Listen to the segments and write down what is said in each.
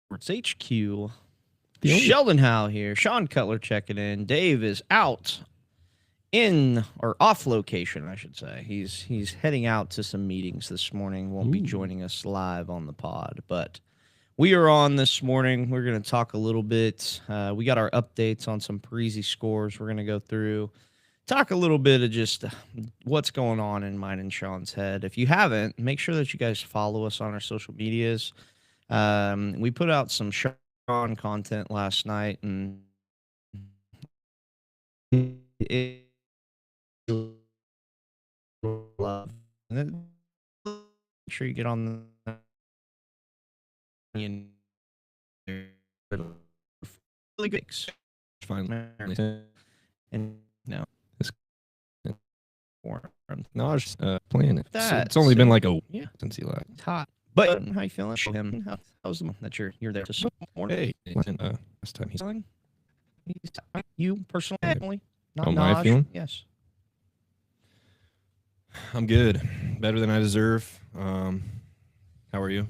Sports HQ. Sheldon Howe here. Sean Cutler checking in. Dave is out in or off location, I should say. He's heading out to some meetings this morning. Won't be joining us live on the pod, but we are on this morning. We're going to talk a little bit. We got our updates on some Parisi scores. We're going to go through, talk a little bit of just what's going on in mine and Sean's head. If you haven't, make sure that you guys follow us on our social medias. We put out some Sean content last night, and it love. Make sure you get on the really good. Finally. And no, No, I was just playing it. That, It's only been like yeah, since he left. it's hot. But how you feeling? Show him how's the month that you're there to support. Hey, last time he's You personally, not how am I Naj? feeling? Yes. I'm good. Better than I deserve. How are you?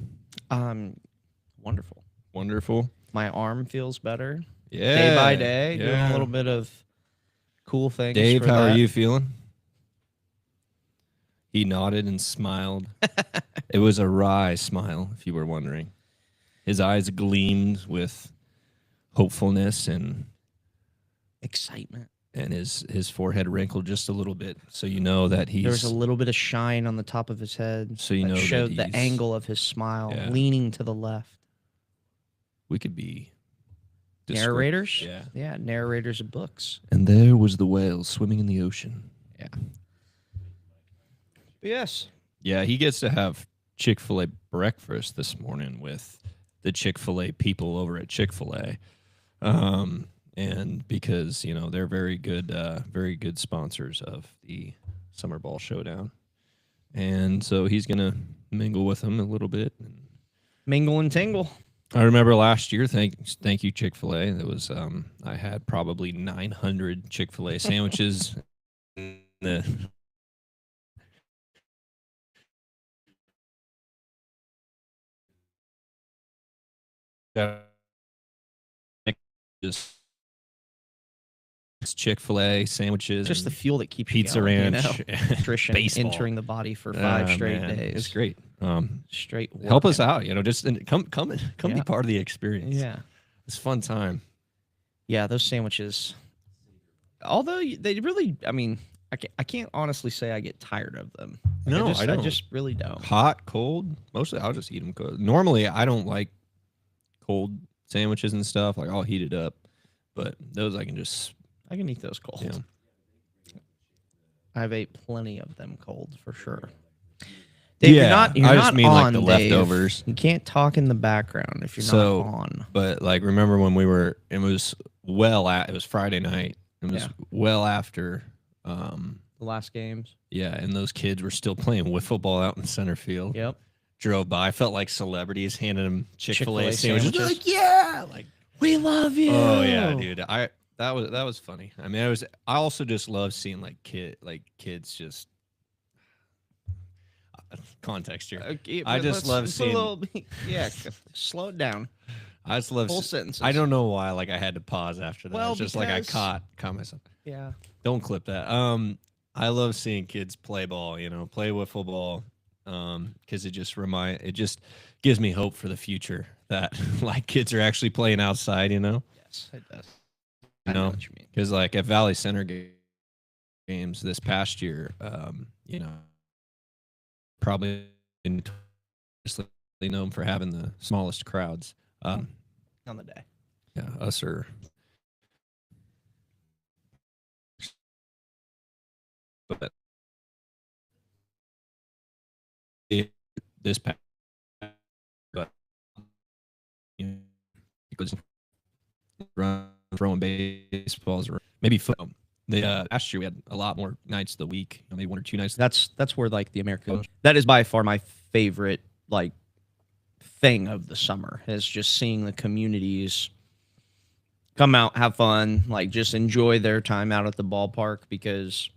Wonderful. Wonderful. My arm feels better Yeah. day by day. Yeah. Doing a little bit of cool things. Dave, for how that. are you feeling? He nodded and smiled. It was a wry smile, if you were wondering. His eyes gleamed with hopefulness and Excitement. his forehead wrinkled just a little bit, so you know that he's There was a little bit of shine on the top of his head. So you that know that showed the he's- angle of his smile, Yeah. leaning to the left. we could be Narrators. Yeah. Narrators of books. And there was the whale swimming in the ocean. Yeah. Yes. Yeah, he gets to have Chick-fil-A breakfast this morning with the Chick-fil-A people over at Chick-fil-A. And because, they're very good sponsors of the Summer Ball Showdown. And so he's going to mingle with them a little bit. Mingle and tingle. I remember last year, thank you, Chick-fil-A. It was I had probably 900 Chick-fil-A sandwiches in the just Chick-fil-A sandwiches, Just the and fuel that keeps you Pizza going, Ranch, Nutrition baseball. entering the body for 5 straight man, days. It's great. Straight. Help us working. out, just come Yeah. be part of the experience. Yeah. It's a fun time. Yeah, those sandwiches. Although they really, I can't honestly say I get tired of them. No, I don't. I just really don't. Hot, cold. Mostly, I'll just eat them cold. Normally, I don't like cold sandwiches and stuff. Like I'll heat it up, but those I can eat those cold. Yeah. I've ate plenty of them cold for sure. Dave, Yeah, you're I not just mean on, like the Dave. leftovers. You can't talk in the background if you're So- not on. But like, remember when it was it was Friday night. It was Yeah. well after, The last games. yeah, and those kids were still playing with football out in center field. Yep. Drove by, felt like celebrities handing them Chick-fil-A Chick-fil-A sandwiches. They're sandwiches. like, yeah, like, We love you. oh yeah, dude. That was funny. I also just love seeing kids just context here. Okay, I but just let's love put a seeing- little- yeah, slow it down. I just love Full sentences. I don't know why I had to pause after that. Well, It's just like I because- caught myself. Yeah. Don't clip that. I love seeing kids play ball, play with football. Because it just gives me hope for the future that like kids are actually playing outside, Yes, it does. I know what you mean. because like at Valley Center games this past year, probably notoriously known for having the smallest crowds. On the day. Yeah, us are. But this past, but it goes run throwing baseballs or maybe football. Last year we had a lot more nights of the week, maybe 1 or 2 nights. That's where like the American. That is by far my favorite like thing of the summer is just seeing the communities come out, have fun, like just enjoy their time out at the ballpark because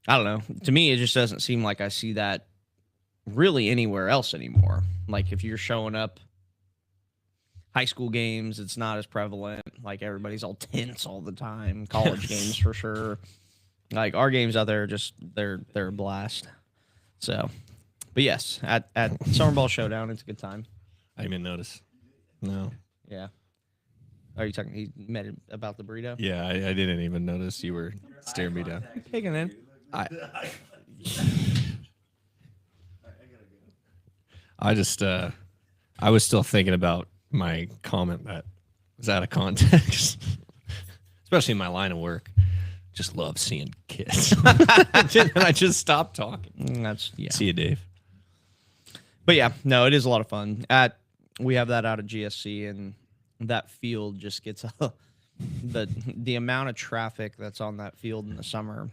I don't know. To me, it just doesn't seem like I see that really anywhere else anymore. Like if you're showing up high school games, it's not as prevalent. Like everybody's all tense all the time. College games for sure. Like our games out there, just they're a blast. So, but yes, at Summer Ball Showdown, it's a good time. I didn't even notice. No. Yeah. Are you talking? He met about the burrito. Yeah, I didn't even notice you were staring me down. Taking in. I just I was still thinking about my comment that was out of context, especially in my line of work. Just love seeing kids, and I just stopped talking. That's yeah. See you, Dave. But yeah, no, it is a lot of fun. We have that out at GSC, and that field just gets the amount of traffic that's on that field in the summer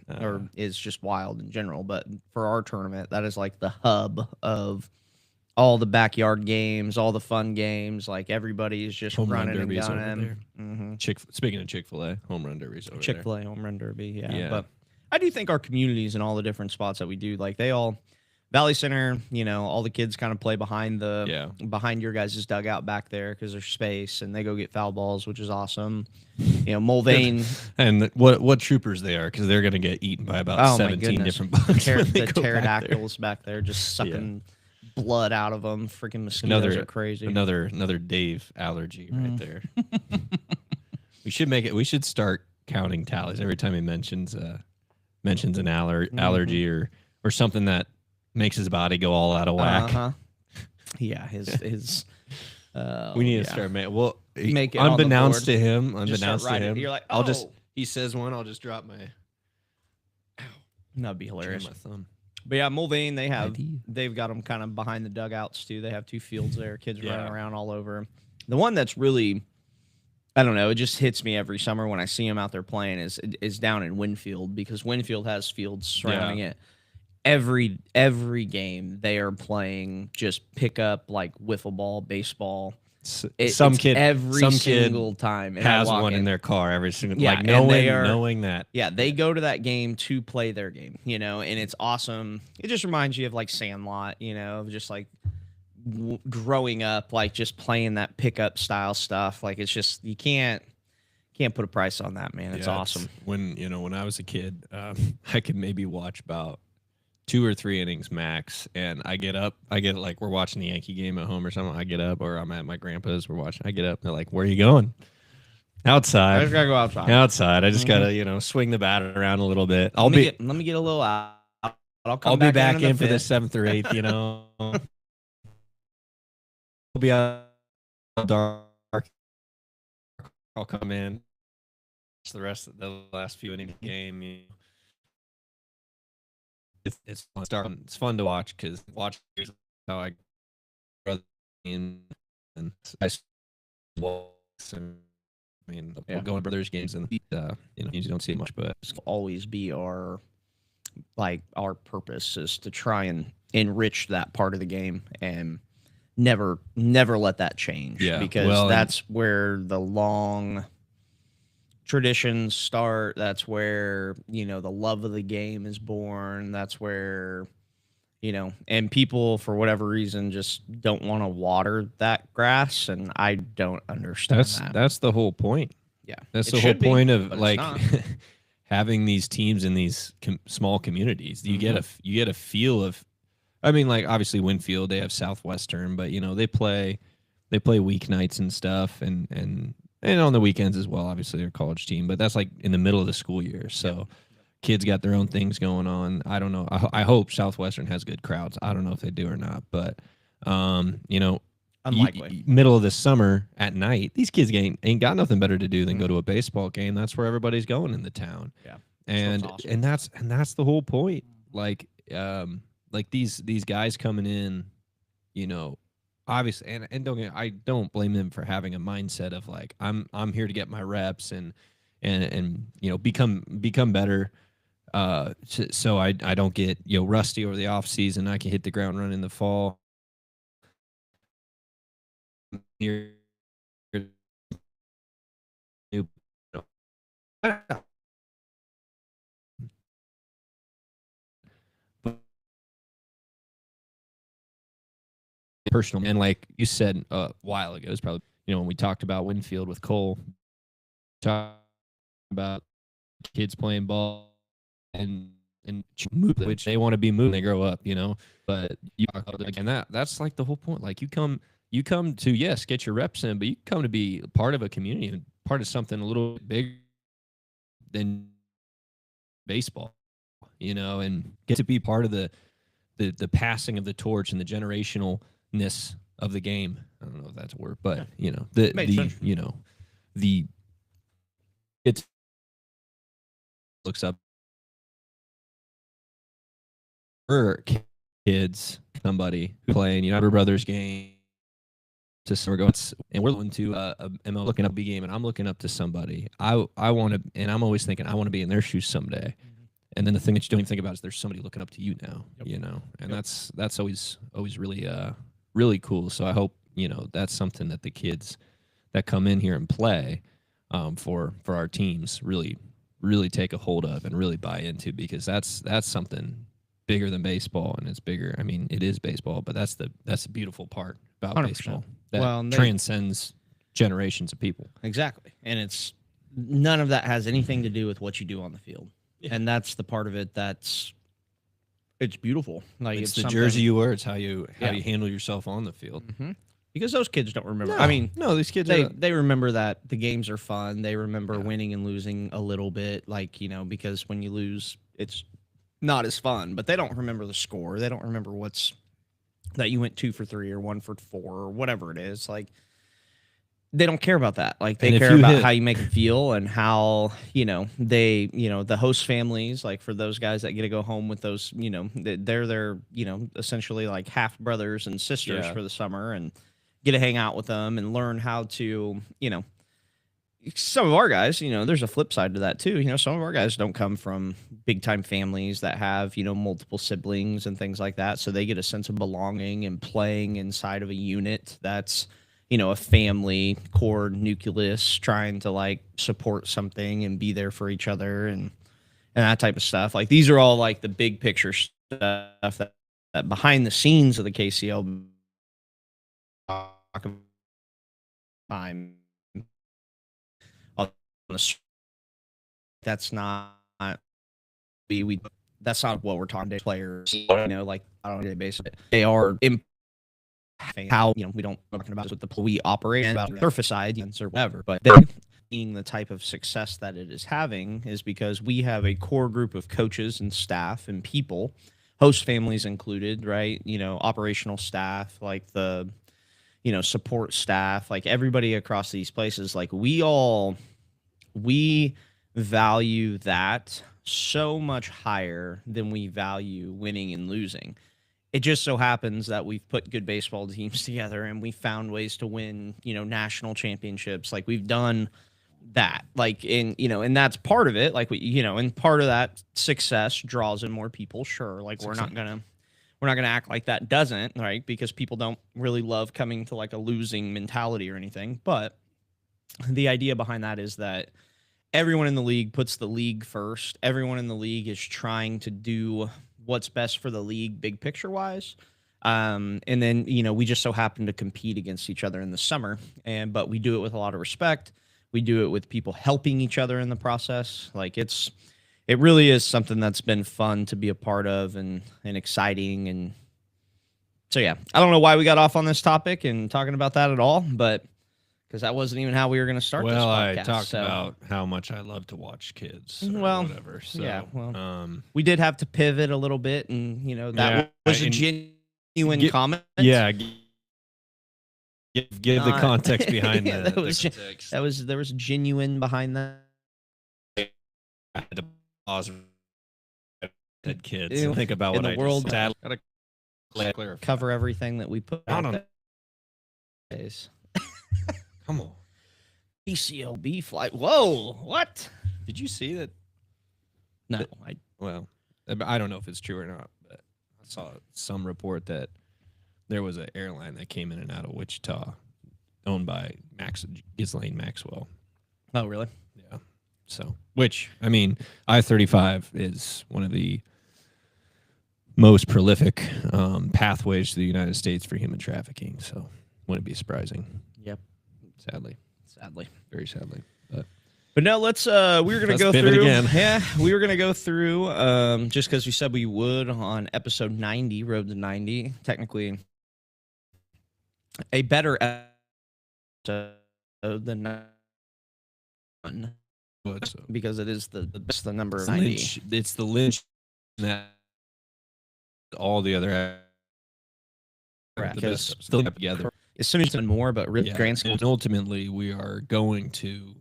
is just wild in general. But for our tournament, that is like the hub of all the backyard games, all the fun games. Like everybody's just Home run running and derbies over gunning. there. Mm-hmm. Speaking of Chick-fil-A, home run derbies over there. Chick-fil-A home run derby, Yeah. But I do think our communities and all the different spots that we do, like they all Valley Center, all the kids kind of play behind behind your guys' dugout back there because there's space, and they go get foul balls, which is awesome. Mulvane. And what troopers they are, because they're going to get eaten by about 17 different bugs. The pterodactyls back there just sucking blood out of them. Freaking mosquitoes are crazy. Another Dave allergy right there. We should start counting tallies every time he mentions an allergy or something that makes his body go all out of whack. Yeah, his we need to start make it unbeknownst to him. You're like, oh. He says one, I'll just drop my that'd be hilarious. my thumb. But yeah, Mulvane, they've got them kind of behind the dugouts too. They have 2 fields there, kids running around all over. The one that's really, I don't know, it just hits me every summer when I see them out there playing is down in Winfield, because Winfield has fields surrounding it. Every game they are playing just pick up like wiffle ball, baseball. Some kid single time has one in their car every single knowing that. Yeah, they go to that game to play their game, and it's awesome. It just reminds you of like Sandlot, just like growing up, like just playing that pickup style stuff. Like it's just you can't put a price on that, man. It's awesome. When I was a kid, I could maybe watch about 2 or 3 innings max, and I get like we're watching the Yankee game at home or something. I get up, or I'm at my grandpa's. I get up. They're like, "Where are you going?" Outside. I just gotta go outside. Outside. I just gotta swing the bat around a little bit. Let me get a little out. I'll be back in for the 7th or 8th. I'll be out dark. I'll come in. It's the rest of the last few innings of the game. It's fun. It's fun to watch because how I brother and I we'll go to brothers games and you don't see it much, but it's always be our purpose is to try and enrich that part of the game and never let that change. Because that's where the long traditions start. That's where the love of the game is born. That's where and people for whatever reason just don't want to water that grass, and I don't understand that. That's the whole point. Yeah, that's the whole point of like having these teams in these small communities. You get a feel of, I mean, like obviously Winfield, they have Southwestern, but they play weeknights and stuff, and on the weekends as well. Obviously, they're a college team, but that's like in the middle of the school year. So kids got their own things going on. I don't know. I hope Southwestern has good crowds. I don't know if they do or not, but unlikely. Middle of the summer at night, these kids ain't got nothing better to do than go to a baseball game. That's where everybody's going in the town. Yeah, and awesome. that's the whole point. Like these guys coming in, obviously, and I don't blame them for having a mindset of like I'm here to get my reps and become better, so I don't get rusty over the off season. I can hit the ground running in the fall. Personal, and like you said a while ago, it's probably when we talked about Winfield with Cole, talk about kids playing ball and move, which they want to be moving when they grow up, But you talk about again that's like the whole point. Like you come to, yes, get your reps in, but you come to be part of a community and part of something a little bit bigger than baseball, and get to be part of the passing of the torch and the generationalness of the game. I don't know if that's a word, but it looks up for kids, somebody who's playing, your brother's game to summer goes, and we're looking to ML looking up a game, and I'm looking up to somebody. I want to, and I'm always thinking I want to be in their shoes someday. And then the thing that you don't even think about is there's somebody looking up to you now, and that's always really really cool. So I hope that's something that the kids that come in here and play for our teams really take a hold of and really buy into, because that's something bigger than baseball, and it's bigger. I mean, it is baseball, but that's the beautiful part about 100%. Baseball that transcends generations of people. Exactly, and it's none of that has anything to do with what you do on the field. Yeah. And that's the part of it it's beautiful. Like it's the jersey you wear. It's how you handle yourself on the field. Mm-hmm. Because those kids don't remember. I mean, no, these kids they remember that the games are fun. They remember winning and losing a little bit, like because when you lose, it's not as fun. But they don't remember the score. They don't remember that you went 2 for 3 or 1 for 4 or whatever it is. Like, they don't care about that. Like, they care about how you make them feel and how, the host families, like for those guys that get to go home with those, they're essentially like half brothers and sisters for the summer, and get to hang out with them and learn how to, some of our guys, there's a flip side to that too. Some of our guys don't come from big time families that have, multiple siblings and things like that. So they get a sense of belonging and playing inside of a unit that's, a family core nucleus trying to like support something and be there for each other and that type of stuff. Like, these are all like the big picture stuff that behind the scenes of the KCL time. That's not that's not what we're talking to players. Like on a daily basis, they are how we don't talking about with the we operate about the surface side or whatever, but being the type of success that it is having is because we have a core group of coaches and staff and people, host families included, right? Operational staff, like the support staff, like everybody across these places. Like, we value that so much higher than we value winning and losing. It just so happens that we've put good baseball teams together and we found ways to win, national championships. Like, we've done that, like, and that's part of it. Like, and part of that success draws in more people. Sure. Like, we're not gonna act like that doesn't, right? Because people don't really love coming to like a losing mentality or anything. But the idea behind that is that everyone in the league puts the league first. Everyone in the league is trying to do what's best for the league, big picture wise. And then, we just so happen to compete against each other in the summer. But we do it with a lot of respect. We do it with people helping each other in the process. Like, it really is something that's been fun to be a part of and exciting. And so, yeah, I don't know why we got off on this topic and talking about that at all, but because that wasn't even how we were going to start this podcast. Well, I talked about how much I love to watch kids or whatever. So, yeah, we did have to pivot a little bit, and, that was a genuine comment. Yeah. Give the context behind there was genuine behind that. I had to pause dead kids and think about in what the I world. Just Gotta cover everything that we put out on days. Come on. PCLB flight. Whoa, what? Did you see that? No. I don't know if it's true or not, but I saw some report that there was an airline that came in and out of Wichita owned by Ghislaine Maxwell. Oh, really? Yeah. So, which, I mean, I-35 is one of the most prolific pathways to the United States for human trafficking. So, wouldn't be surprising. Yep. Sadly. very sadly. But now let's we were gonna Let's go pivot through again. Yeah, we were gonna go through just because we said we would on episode 90, Road to 90, technically a better episode than none But because it is the number it's 90. it's the lynch that all the other Correct. the Because best still together. as soon as more, but really Yeah, grand scheme. and ultimately we are going to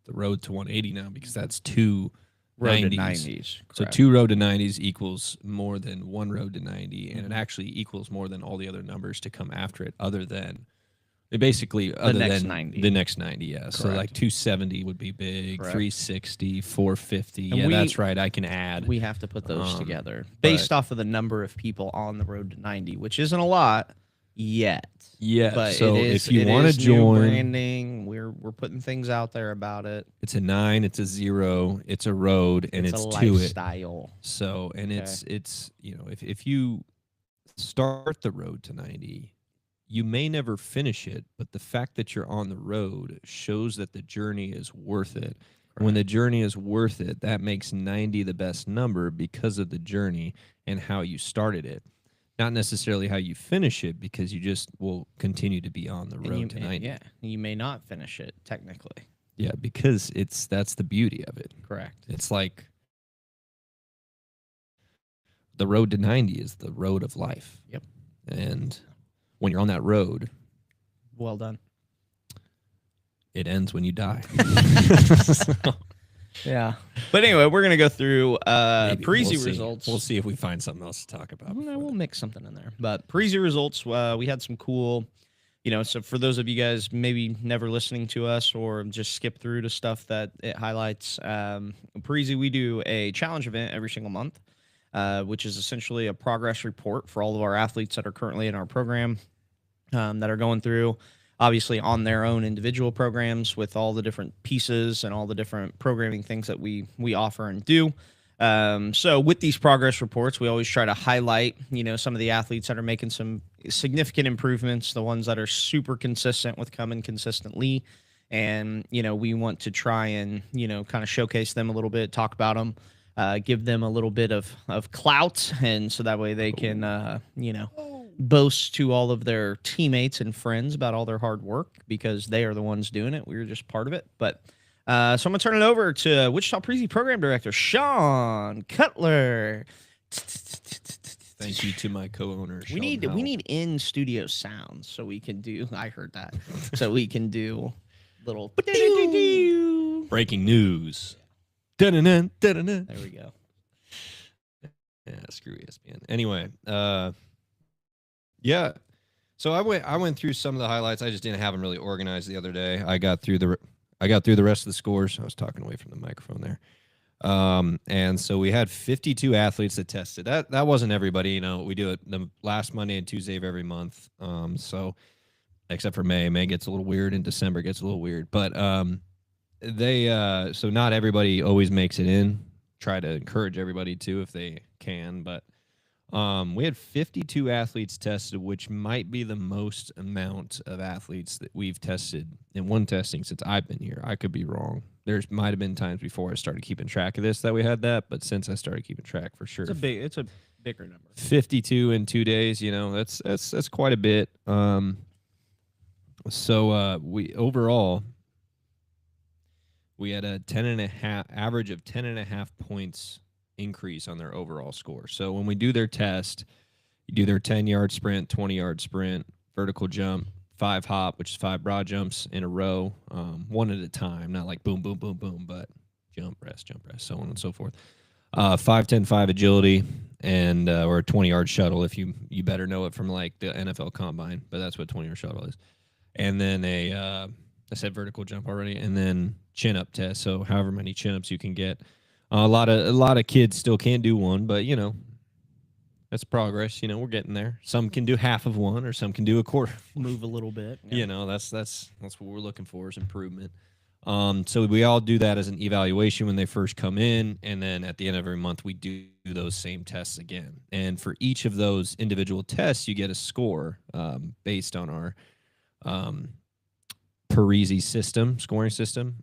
the road to 180 now because that's two Road to 90s. 90s. So correct. 2 road to 90s equals more than 1 road to 90, and it Mhm. actually equals more than all the other numbers to come after it, other than basically other next than 90. the next 90. Yeah, so like Correct. 270 would be big, Correct. 360, 450. And Yeah, we- that's right. I can add. We have to put those Um, together based off of the number of people on the road to 90, which isn't a lot yet. Yeah. But So it is, if you it want to is new join, branding, we're putting things out there about it. it's a 9, it's a 0, it's a road, and it's it's a to it. lifestyle. So, and Okay. it's if you start the road to 90, you may never finish it, but the fact that you're on the road shows that the journey is worth it. When the journey is worth it, that makes 90 the best number because of the journey and how you started it. Not necessarily how you finish it, because you just will continue to be on the And road to 90. Yeah, you may not finish it technically. Yeah, because that's the beauty of it. Correct. It's like the road to 90 is the road of life. Yep. And when you're on that road, Well done. it ends when you die. Yeah. But anyway, we're gonna go through Maybe. Parisi We'll see. results. We'll see if we find something else to talk about. No, before we'll that. mix something in there. But Parisi results, we had some cool, so for those of you guys maybe never listening to us or just skip through to stuff that it highlights, Parisi, we do a challenge event every single month, which is essentially a progress report for all of our athletes that are currently in our program, that are going through, obviously on their own individual programs with all the different pieces and all the different programming things that we offer and do. So with these progress reports, we always try to highlight, some of the athletes that are making some significant improvements, the ones that are super consistent with coming consistently. And, we want to try and, kind of showcase them a little bit, talk about them, give them a little bit of clout. And so that way they can, boast to all of their teammates and friends about all their hard work because they are the ones doing it. We were just part of it. But so I'm going to turn it over to Wichita Parisi Program Director, Sean Cutler. Thank you to my co-owner. We need in-studio sounds so we can do, I heard that, so we can do little Breaking news. Dun-dun-dun, dun-dun-dun. There we go. Yeah, screw ESPN. Anyway, yeah. So I went through some of the highlights. I just didn't have them really organized the other day. I got through the rest of the scores. I was talking away from the microphone there. And so we had 52 athletes that tested. That wasn't everybody. We do it the last Monday and Tuesday of every month. So except for May. May gets a little weird and December gets a little weird. But so not everybody always makes it in. Try to encourage everybody to if they can. But we had 52 athletes tested, which might be the most amount of athletes that we've tested in one testing since I've been here. I could be wrong. There's might have been times before I started keeping track of this that we had that, but since I started keeping track, for sure, It's a bigger number. 52 in 2 days. That's quite a bit. So we overall we had a 10.5 average of 10.5 points increase on their overall score. So when we do their test, you do their 10-yard sprint, 20-yard sprint, vertical jump, 5 hop, which is 5 broad jumps in a row, one at a time, not like boom, boom, boom, boom, but jump, rest, so on and so forth. 5, 10, 5 agility, and or a 20-yard shuttle if you better know it from like the NFL Combine, but that's what 20-yard shuttle is. And then I said vertical jump already, and then chin-up test. So however many chin-ups you can get. A lot of kids still can't do one, but that's progress. We're getting there. Some can do half of one, or some can do a quarter. Move a little bit. That's what we're looking for is improvement. So we all do that as an evaluation when they first come in, and then at the end of every month we do those same tests again. And for each of those individual tests, you get a score based on our Parisi system, scoring system.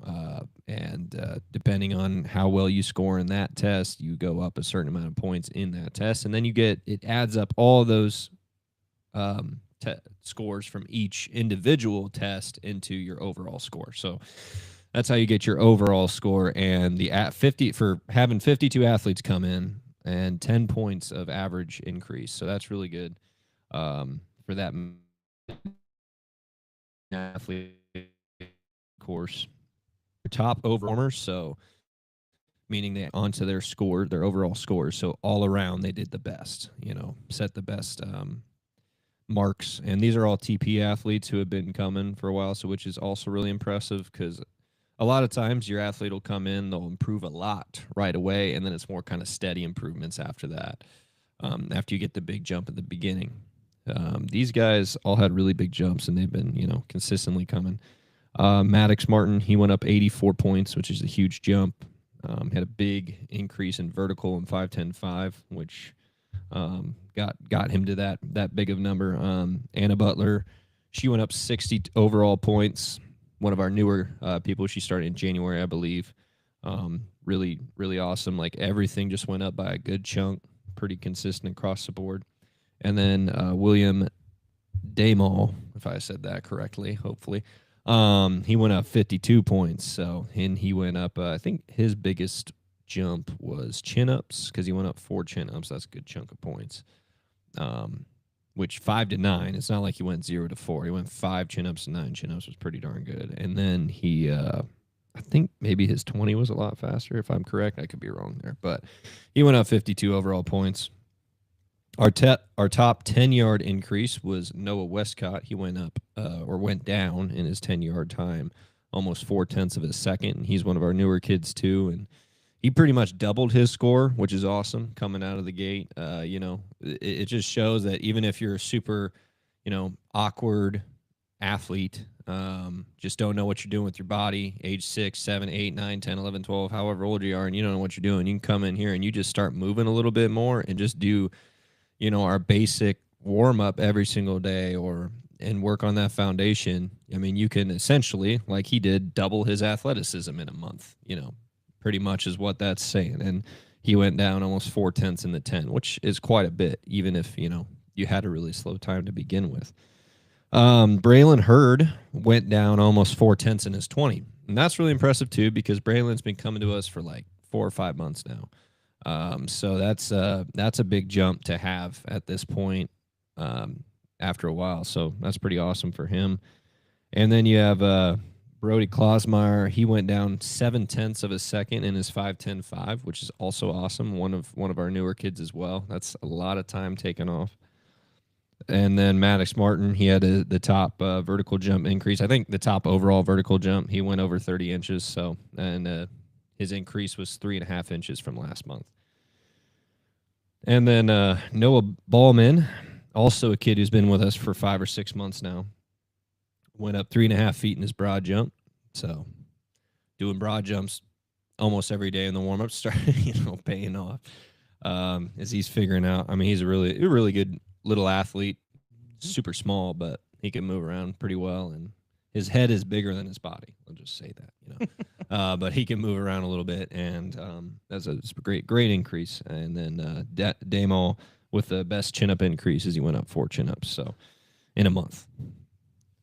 And depending on how well you score in that test, you go up a certain amount of points in that test. And then it adds up all those scores from each individual test into your overall score. So that's how you get your overall score. And the at 50 for having 52 athletes come in and 10 points of average increase. So that's really good for that athlete course. Top overperformers, so meaning they onto their score, their overall scores. So all around they did the best, set the best marks. And these are all TP athletes who have been coming for a while, so which is also really impressive because a lot of times your athlete will come in, they'll improve a lot right away, and then it's more kind of steady improvements after that, after you get the big jump at the beginning. These guys all had really big jumps, and they've been, consistently coming. Maddox Martin, he went up 84 points, which is a huge jump. Had a big increase in vertical in 5.10.5, which got him to that big of a number. Anna Butler, she went up 60 overall points. One of our newer people. She started in January, I believe. Really, really awesome. Like everything just went up by a good chunk, pretty consistent across the board. And then William Damal, if I said that correctly, hopefully. He went up 52 points. So, and he went up, I think his biggest jump was chin-ups because he went up 4 chin-ups. That's a good chunk of points. Which 5 to 9, it's not like he went 0 to 4. He went 5 chin-ups and 9 chin-ups was pretty darn good. And then he, I think maybe his 20 was a lot faster, if I'm correct. I could be wrong there. But he went up 52 overall points. Our top 10-yard increase was Noah Westcott. He went up or went down in his 10-yard time, almost 0.4 of a second. And he's one of our newer kids too. And he pretty much doubled his score, which is awesome coming out of the gate. It just shows that even if you're a super, awkward athlete, just don't know what you're doing with your body, age 6, 7, 8, 9, 10, 11, 12, however old you are, and you don't know what you're doing, you can come in here and you just start moving a little bit more and just do, our basic warm up every single day and work on that foundation. I mean, you can essentially, like he did, double his athleticism in a month, pretty much is what that's saying. And he went down almost 0.4 in the 10, which is quite a bit, even if, you had a really slow time to begin with. Braylon Hurd went down almost 0.4 in his 20. And that's really impressive too, because Braylon's been coming to us for like 4 or 5 months now. So that's a big jump to have at this point, after a while. So that's pretty awesome for him. And then you have, Brody Klosmeyer. He went down 0.7 of a second in his 5.10.5, which is also awesome. One of our newer kids as well. That's a lot of time taken off. And then Maddox Martin, he had the top vertical jump increase. I think the top overall vertical jump, he went over 30 inches. So, and his increase was 3.5 inches from last month. And then Noah Ballman, also a kid who's been with us for 5 or 6 months now, went up 3.5 feet in his broad jump. So doing broad jumps almost every day in the warm-up started, paying off as he's figuring out. I mean, he's a really good little athlete, super small, but he can move around pretty well. And his head is bigger than his body. I'll just say that, but he can move around a little bit. And that's a great increase. And then Damal with the best chin-up increase as he went up 4 chin-ups. So in a month.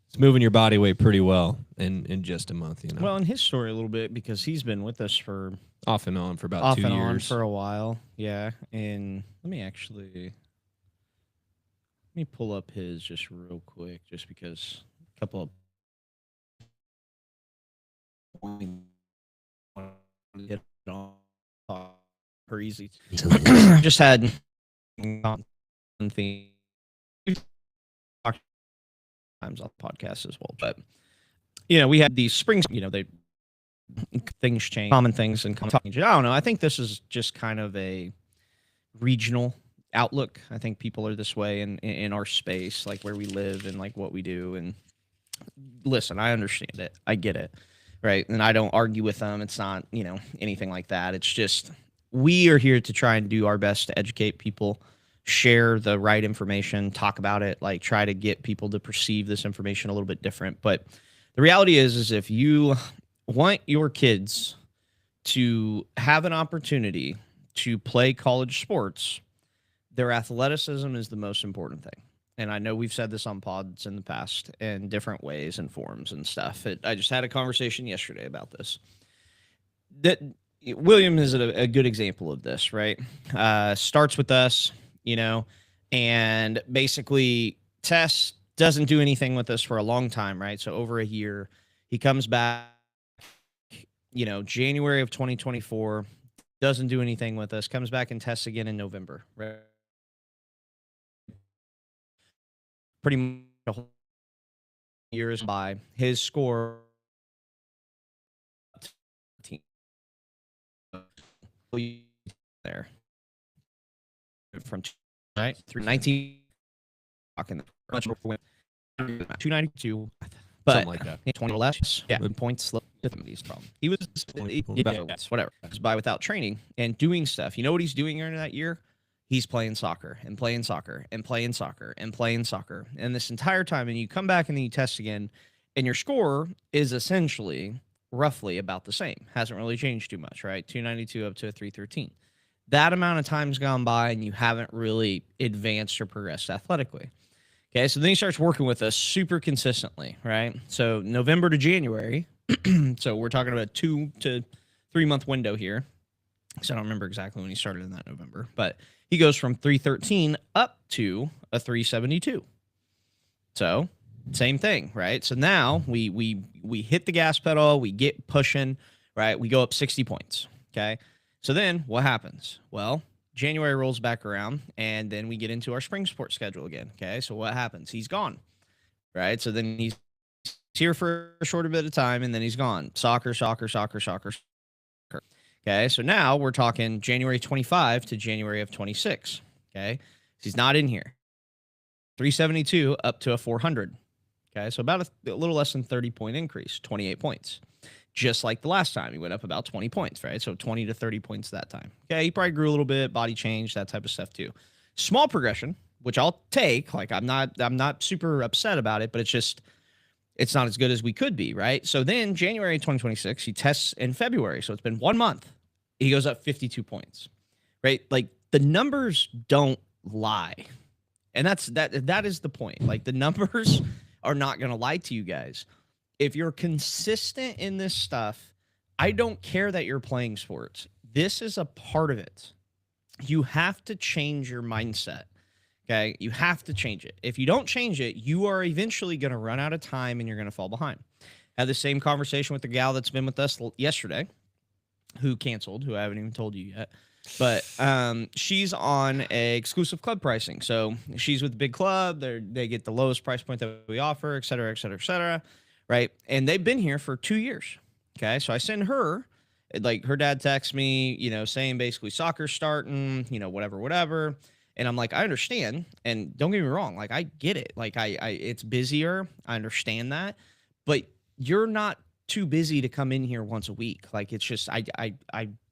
It's moving your body weight pretty well in just a month, Well, in his story a little bit, because he's been with us for off and on for about 2 years. Off and on for a while, yeah. And let me pull up his just real quick, just because a couple of hit on per easy. Just had thing times on the podcast as well, but we had these springs. Things change, common things and common change. I don't know. I think this is just kind of a regional outlook. I think people are this way in our space, like where we live and like what we do. And listen, I understand it. I get it. Right. And I don't argue with them. It's not, anything like that. It's just, we are here to try and do our best to educate people, share the right information, talk about it, like try to get people to perceive this information a little bit different. But The reality is if you want your kids to have an opportunity to play college sports, their athleticism is the most important thing. And I know we've said this on pods in the past in different ways and forms and stuff. I just had a conversation yesterday about this. That William is a good example of this, right? Starts with us, and basically Tess doesn't do anything with us for a long time, right? So over a year, he comes back, January of 2024, doesn't do anything with us, comes back and tests again in November, right? Pretty much a whole years by his score there from right through 19 much more 292, but Something like that. 20 or less. Yeah, points slow. These problems. He was whatever. Just by without training and doing stuff. You know what he's doing during that year? He's playing soccer and playing soccer and playing soccer and playing soccer. And this entire time, and you come back and then you test again, and your score is essentially roughly about the same. Hasn't really changed too much, right? 292 up to a 313. That amount of time's gone by and you haven't really advanced or progressed athletically. Okay, so then he starts working with us super consistently, right? So November to January. So we're talking about a 2 to 3 month window here. So I don't remember exactly when he started in that November, but he goes from 313 up to a 372. So same thing, right? So now we hit the gas pedal, we get pushing, right? We go up 60 points. Okay. So then what happens? Well, January rolls back around and then we get into our spring sports schedule again. Okay. So what happens? He's gone. Right. So then he's here for a shorter bit of time and then he's gone. Soccer. Okay. So now we're talking January 25 to January of 26. Okay. So he's not in here. 372 up to a 400. Okay. So about a little less than 30-point increase, 28 points. Just like the last time, he went up about 20 points, right? So 20 to 30 points that time. Okay, he probably grew a little bit, body change, that type of stuff too. Small progression, which I'll take. Like I'm not super upset about it, but it's not as good as we could be, right? So then January 2026, he tests in February, so it's been 1 month. He goes up 52 points, right? Like the numbers don't lie, and that is the point. Like the numbers are not going to lie to you guys. If you're consistent in this stuff, I don't care that you're playing sports. This is a part of it. You have to change your mindset. Okay. You have to change it. If you don't change it, you are eventually going to run out of time and you're going to fall behind. I had the same conversation with the gal that's been with us yesterday who canceled, who I haven't even told you yet. But she's on a exclusive club pricing. So she's with the big club. They get the lowest price point that we offer, et cetera, et cetera, et cetera. Right. And they've been here for 2 years. Okay. So I send her, like her dad texts me, saying basically soccer's starting, whatever. And I'm like, I understand. And don't get me wrong. Like I get it. Like it's busier. I understand that, but you're not too busy to come in here once a week. Like it's just,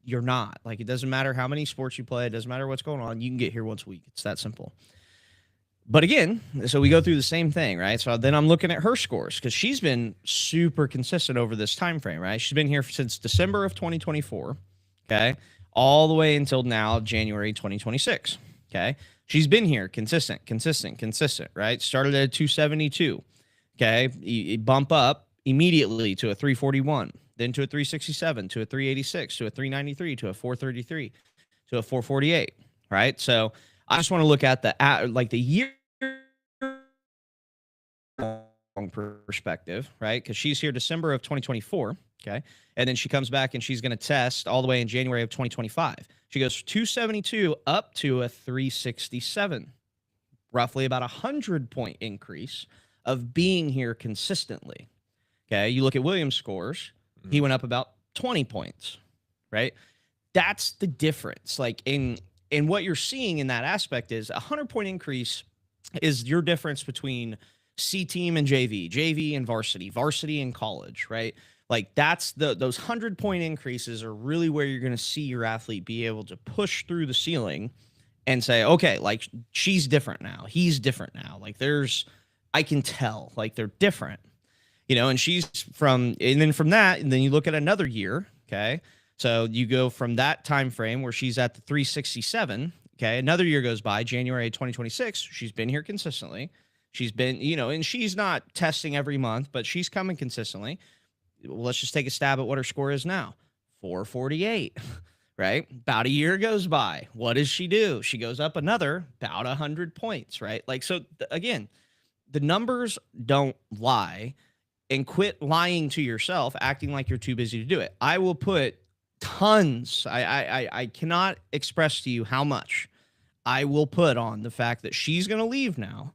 you're not. Like it doesn't matter how many sports you play. It doesn't matter what's going on. You can get here once a week. It's that simple. But again, so we go through the same thing, right? So then I'm looking at her scores because she's been super consistent over this time frame, right? She's been here since December of 2024, okay, all the way until now, January 2026, okay? She's been here consistent, right? Started at 272, okay? You bump up immediately to a 341, then to a 367, to a 386, to a 393, to a 433, to a 448, right? So I just want to look at the year long perspective, right? Because she's here December of 2024, okay? And then she comes back and she's going to test all the way in January of 2025. She goes from 272 up to a 367, roughly about 100-point increase of being here consistently, okay? You look at Williams' scores, he went up about 20 points, right? That's the difference. Like in what you're seeing in that aspect is a 100-point increase is your difference between C team and JV and varsity and college, right? Like that's those 100-point increases are really where you're going to see your athlete be able to push through the ceiling and say, okay, like she's different now. He's different now. Like I can tell, like they're different. And then from that, and then you look at another year. Okay. So you go from that time frame where she's at the 367. Okay. Another year goes by, January 2026. She's been here consistently. She's been, and she's not testing every month, but she's coming consistently. Let's just take a stab at what her score is now. 448, right? About a year goes by. What does she do? She goes up another about 100 points, right? Again, the numbers don't lie, and quit lying to yourself, acting like you're too busy to do it. I will put tons. I cannot express to you how much I will put on the fact that she's going to leave now.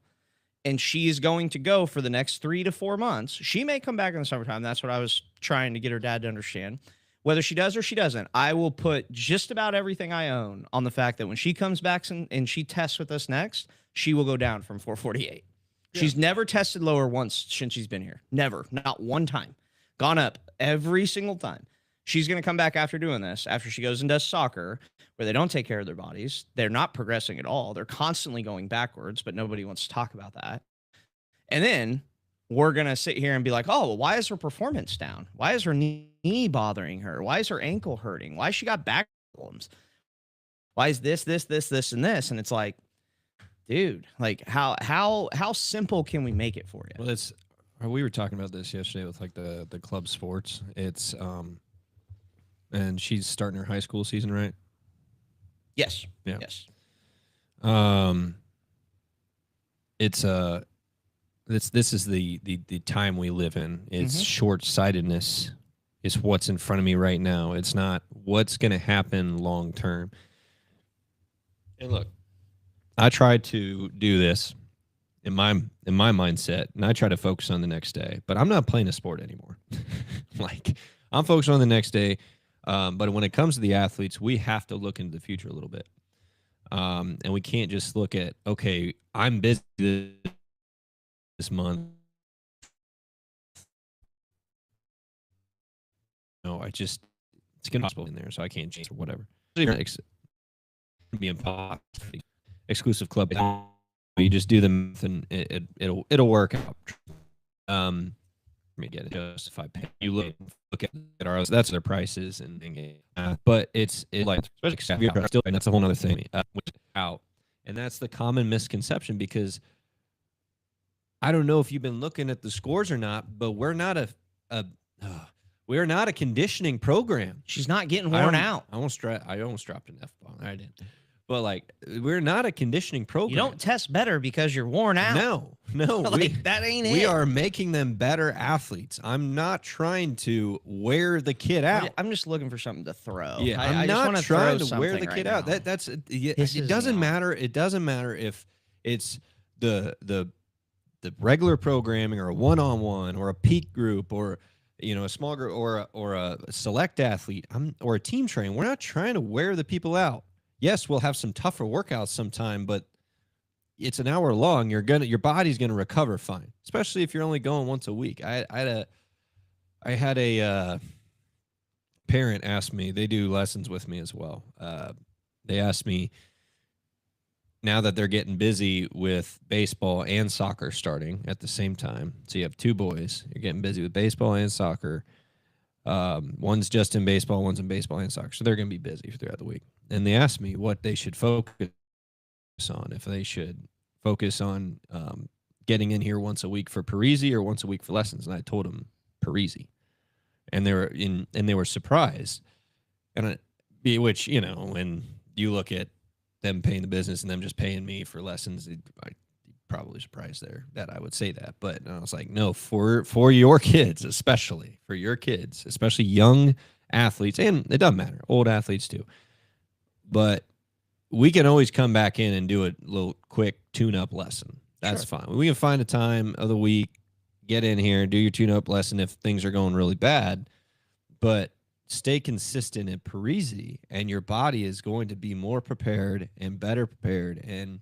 And she is going to go for the next 3 to 4 months. She may come back in the summertime. That's what I was trying to get her dad to understand. Whether she does or she doesn't, I will put just about everything I own on the fact that when she comes back and she tests with us next, she will go down from 448. Yeah. She's never tested lower once since she's been here. Never. Not one time. Gone up every single time. She's going to come back after doing this, after she goes and does soccer, where they don't take care of their bodies. They're not progressing at all. They're constantly going backwards, but nobody wants to talk about that. And then we're going to sit here and be like, oh, well, why is her performance down? Why is her knee bothering her? Why is her ankle hurting? Why has she got back problems? Why is this, and this? And it's like, dude, like how simple can we make it for you? Well, we were talking about this yesterday with like the club sports. It's and she's starting her high school season, right? Yes. Yeah. Yes. This is the time we live in. It's short-sightedness is what's in front of me right now. It's not what's going to happen long term. And look, I try to do this in my mindset, and I try to focus on the next day. But I'm not playing a sport anymore. Like, I'm focused on the next day. But when it comes to the athletes, we have to look into the future a little bit. And we can't just look at, okay, I'm busy this month. No, it's going to be in there, so I can't change or whatever. Be impossible. Exclusive club. You just do the math and it'll work out. Let me get it justified. You look at ours. That's their prices but it's like still, and that's a whole other thing. Out, and that's the common misconception, because I don't know if you've been looking at the scores or not, but we're not we're not a conditioning program. She's not getting worn out. I almost dropped an F-bomb. I didn't. But, like, we're not a conditioning program. You don't test better because you're worn out. No. Like, that ain't it. We are making them better athletes. I'm not trying to wear the kid out. I'm just looking for something to throw. Yeah, I'm not trying to wear the kid out. It doesn't matter. It doesn't matter if it's the regular programming or a one-on-one or a peak group or a small group or a select athlete or a team train. We're not trying to wear the people out. Yes, we'll have some tougher workouts sometime, but it's an hour long. Your body's gonna recover fine, especially if you're only going once a week. I had a parent ask me. They do lessons with me as well. They asked me, now that they're getting busy with baseball and soccer starting at the same time. So you have two boys. You're getting busy with baseball and soccer. One's just in baseball, one's in baseball and soccer. So they're going to be busy throughout the week. And they asked me what they should focus on, if they should focus on getting in here once a week for Parisi or once a week for lessons. And I told them Parisi. And they were surprised. And which, when you look at them paying the business and them just paying me for lessons, I'd probably surprised there that I would say that. But I was like, no, for your kids, especially for your kids, especially young athletes, and it doesn't matter, old athletes too. But we can always come back in and do a little quick tune-up lesson. That's fine. We can find a time of the week, get in here, do your tune-up lesson if things are going really bad. But stay consistent at Parisi, and your body is going to be more prepared and better prepared and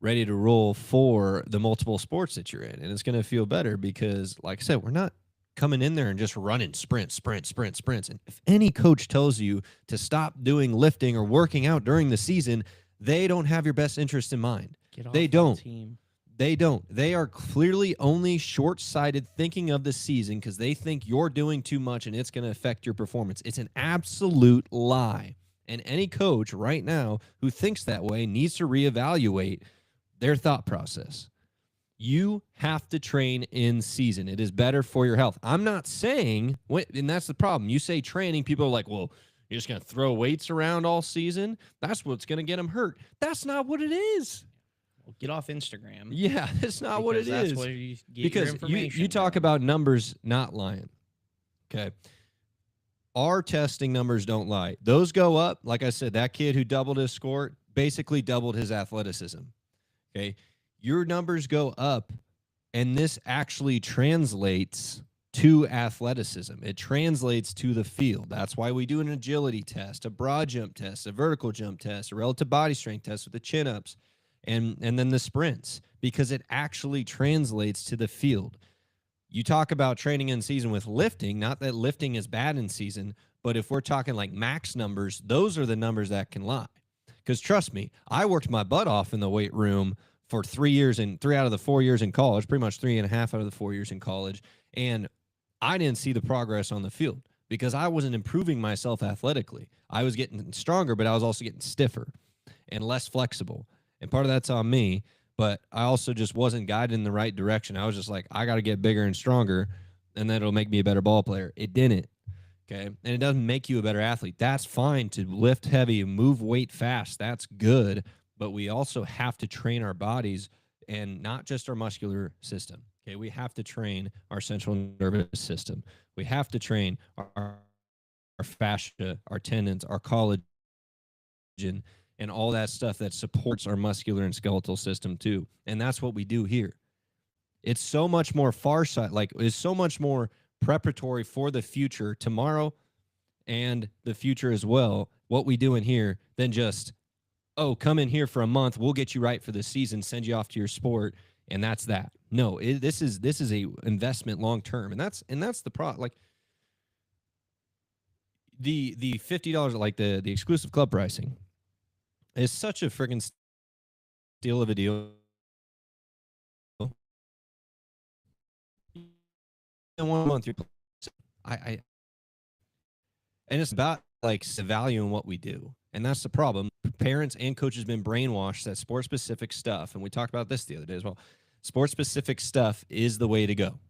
ready to roll for the multiple sports that you're in. And it's going to feel better because, like I said, we're not coming in there and just running sprints. And if any coach tells you to stop doing lifting or working out during the season, they don't have your best interest in mind. Get off they don't. The team. They don't. They are clearly only short-sighted thinking of the season because they think you're doing too much and it's going to affect your performance. It's an absolute lie. And any coach right now who thinks that way needs to reevaluate their thought process. You have to train in season. It is better for your health. I'm not saying, and that's the problem. You say training, people are like, well, you're just going to throw weights around all season? That's what's going to get them hurt. That's not what it is. Well, get off Instagram. Yeah, that's not what it that's is. Where you get because your information you talk from. about numbers not lying. Okay. Our testing numbers don't lie. Those go up. Like I said, that kid who doubled his score basically doubled his athleticism. Okay. Your numbers go up, and this actually translates to athleticism. It translates to the field. That's why we do an agility test, a broad jump test, a vertical jump test, a relative body strength test with the chin-ups, and then the sprints, because it actually translates to the field. You talk about training in season with lifting, not that lifting is bad in season, but if we're talking like max numbers, those are the numbers that can lie. Because trust me, I worked my butt off in the weight room for 3 years and 3 out of the 4 years in college, pretty much 3.5 out of the 4 years in college. And I didn't see the progress on the field because I wasn't improving myself athletically. I was getting stronger, but I was also getting stiffer and less flexible. And part of that's on me, but I also just wasn't guided in the right direction. I was just like, I got to get bigger and stronger, and then it'll make me a better ball player. It didn't. Okay. And it doesn't make you a better athlete. That's fine to lift heavy and move weight fast. That's good. But we also have to train our bodies and not just our muscular system. Okay. We have to train our central nervous system. We have to train our fascia, our tendons, our collagen, and all that stuff that supports our muscular and skeletal system too. And that's what we do here. It's so much more farsight, like it's so much more preparatory for the future, tomorrow and the future as well, what we do in here, than just, oh, come in here for a month, we'll get you right for the season, send you off to your sport, and that's that. No, this is a investment long term, and that's the problem. Like the $50, like the exclusive club pricing, is such a freaking steal of a deal. In 1 month, and it's about like the value in what we do, and that's the problem. Parents and coaches have been brainwashed that sports specific stuff, and we talked about this the other day as well. Sports specific stuff is the way to go.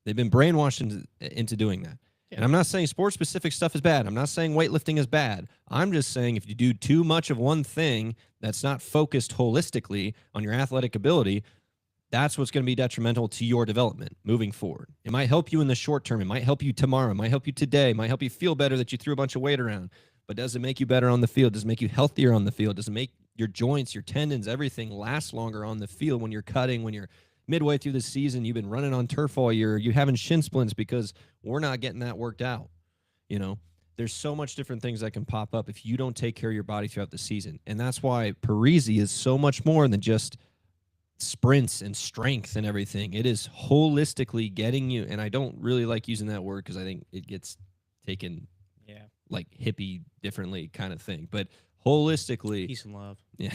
They've been brainwashed into doing that. Yeah. And I'm not saying sports specific stuff is bad. I'm not saying weightlifting is bad. I'm just saying if you do too much of one thing that's not focused holistically on your athletic ability, that's what's going to be detrimental to your development moving forward. It might help you in the short term. It might help you tomorrow. It might help you today. It might help you feel better that you threw a bunch of weight around. But does it make you better on the field? Does it make you healthier on the field? Does it make your joints, your tendons, everything last longer on the field when you're cutting, when you're midway through the season, you've been running on turf all year, you're having shin splints because we're not getting that worked out? You know, there's so much different things that can pop up if you don't take care of your body throughout the season. And that's why Parisi is so much more than just sprints and strength and everything. It is holistically getting you, and I don't really like using that word because I think it gets taken like hippie differently kind of thing, but holistically, peace and love. Yeah,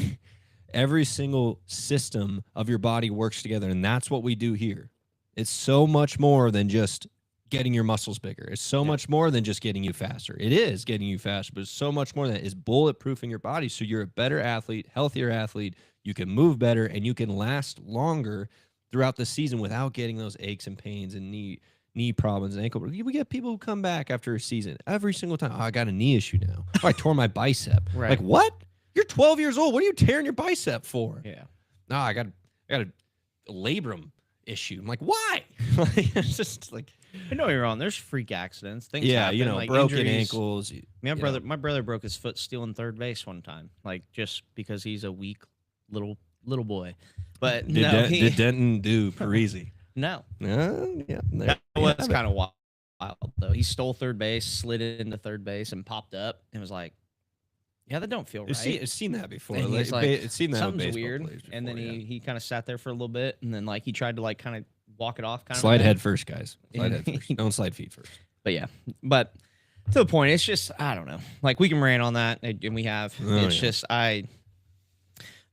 every single system of your body works together, and that's what we do here. It's so much more than just getting your muscles bigger. It's so much more than just getting you faster. It is getting you faster, but it's so much more than that. It's bulletproofing your body so you're a better athlete, healthier athlete. You can move better, and you can last longer throughout the season without getting those aches and pains and knee problems and ankle. We get people who come back after a season every single time. Oh, I got a knee issue now. Oh, I tore my bicep. Right. Like, what? You're 12 years old. What are you tearing your bicep for? Yeah. No, I got a labrum issue. I'm like, why? It's just like, I know you're wrong. There's freak accidents. Things yeah, happen, you know, like broken injuries. ankles. My brother broke his foot stealing third base one time, like just because he's a weak little boy. But did Denton do Parisi? No. Yeah. That was kind of wild, though. He stole third base, slid into third base, and popped up and was like, yeah, that don't feel right. I've seen that before. And he's like, it's seen that something's weird. Before, and then he kind of sat there for a little bit, and then like he tried to like kind of walk it off. Slide head first, guys. Slide head first. Don't slide feet first. But yeah, but to the point, it's just, I don't know. Like we can rant on that, and we have. It's just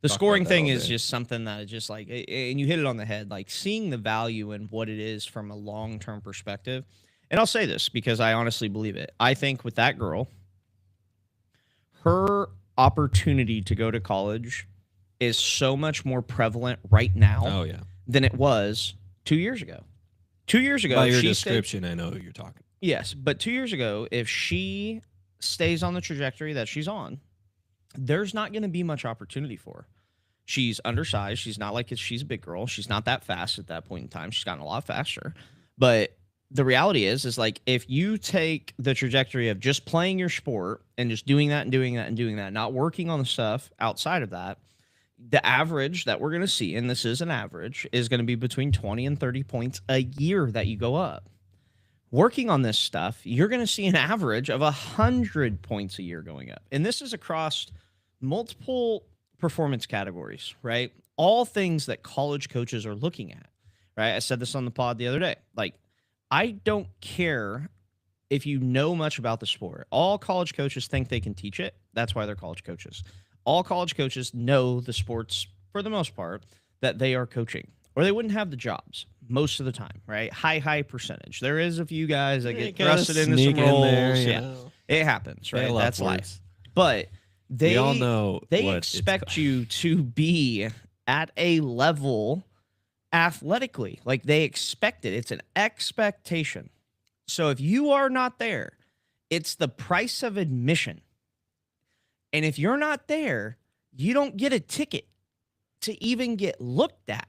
The Talk about scoring that thing all is day. just something that is just like, and you hit it on the head, like seeing the value in what it is from a long term perspective. And I'll say this because I honestly believe it. I think with that girl, her opportunity to go to college is so much more prevalent right now Oh yeah. than it was 2 years ago. 2 years ago, By if your she stayed, description, I know who you're talking. yes, but 2 years ago, if she stays on the trajectory that she's on, there's not going to be much opportunity for her. She's undersized. She's not like she's a big girl. She's not that fast at that point in time. She's gotten a lot faster. But the reality is like if you take the trajectory of just playing your sport and just doing that and doing that and doing that, not working on the stuff outside of that, the average that we're going to see, and this is an average, is going to be between 20 and 30 points a year that you go up. Working on this stuff, you're going to see an average of 100 points a year going up. And this is across multiple performance categories, right? All things that college coaches are looking at, right? I said this on the pod the other day. Like, I don't care if you know much about the sport. All college coaches think they can teach it. That's why they're college coaches. All college coaches know the sports, for the most part, that they are coaching, or they wouldn't have the jobs most of the time, right? High percentage. There is a few guys that get thrusted into some roles. Yeah, it happens, right? That's life. But we all know they expect you to be at a level athletically. Like they expect it. It's an expectation. So if you are not there, it's the price of admission. And if you're not there, you don't get a ticket to even get looked at.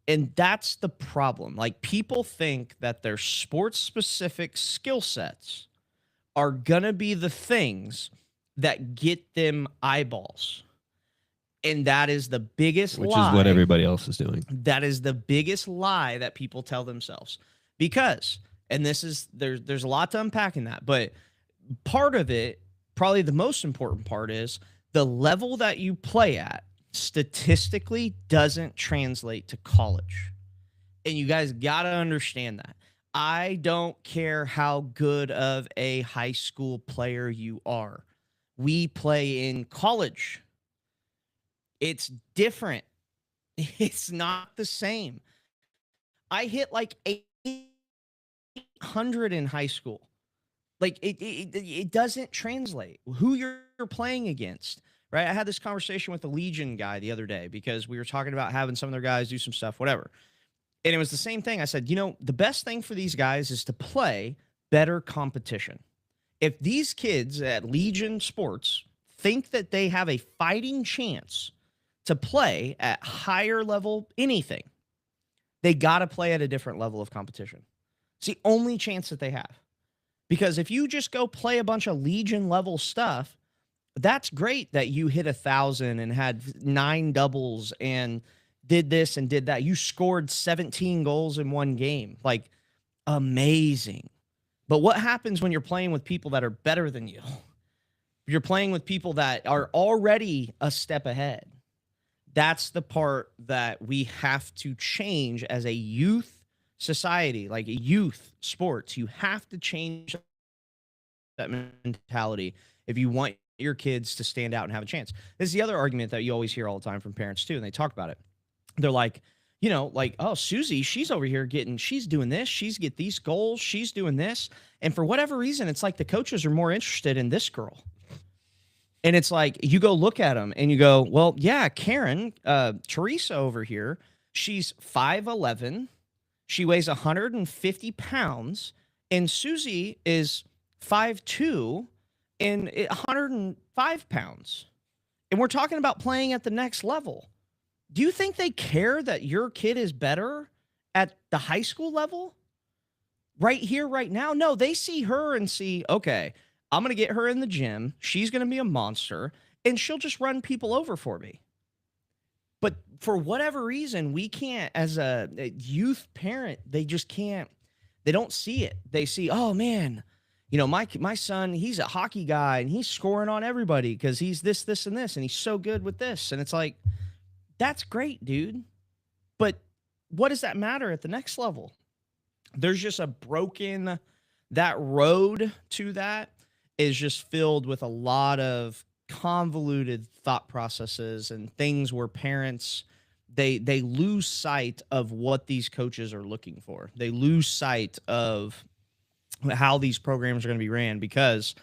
And that's the problem. Like people think that their sports specific skill sets are going to be the things that get them eyeballs. And that is the biggest lie. Which is what everybody else is doing. That is the biggest lie that people tell themselves. Because, and this is, there's a lot to unpack in that, but part of it, probably the most important part is the level that you play at statistically doesn't translate to college. And you guys got to understand that. I don't care how good of a high school player you are. We play in college. It's different. It's not the same. I hit like 800 in high school. Like it doesn't translate who you're playing against, right? I had this conversation with the Legion guy the other day because we were talking about having some of their guys do some stuff, whatever. And it was the same thing. I said, you know, the best thing for these guys is to play better competition. If these kids at Legion Sports think that they have a fighting chance to play at higher level anything, they got to play at a different level of competition. It's the only chance that they have. Because if you just go play a bunch of Legion level stuff, that's great that you hit 1,000 and had 9 doubles and did this and did that. You scored 17 goals in one game. Like, amazing. But what happens when you're playing with people that are better than you? You're playing with people that are already a step ahead. That's the part that we have to change as a youth society, like a youth sports. You have to change that mentality if you want your kids to stand out and have a chance. This is the other argument that you always hear all the time from parents too, and they talk about it. They're like, you know, like, oh, Susie, she's over here she's doing this, she's get these goals, she's doing this. And for whatever reason, it's like the coaches are more interested in this girl. And it's like, you go look at them and you go, well, yeah, Karen, Teresa over here, she's 5'11", she weighs 150 pounds, and Susie is 5'2" and 105 pounds. And we're talking about playing at the next level. Do you think they care that your kid is better at the high school level? Right here, right now? No, they see her and see, okay, I'm going to get her in the gym. She's going to be a monster, and she'll just run people over for me. But for whatever reason, we can't, as a youth parent, they just can't, they don't see it. They see, oh man, you know, my son, he's a hockey guy and he's scoring on everybody because he's this, and this, and he's so good with this. And it's like, that's great, dude. But what does that matter at the next level? There's just that road to that is just filled with a lot of convoluted thought processes and things where parents they lose sight of what these coaches are looking for. They lose sight of how these programs are going to be ran because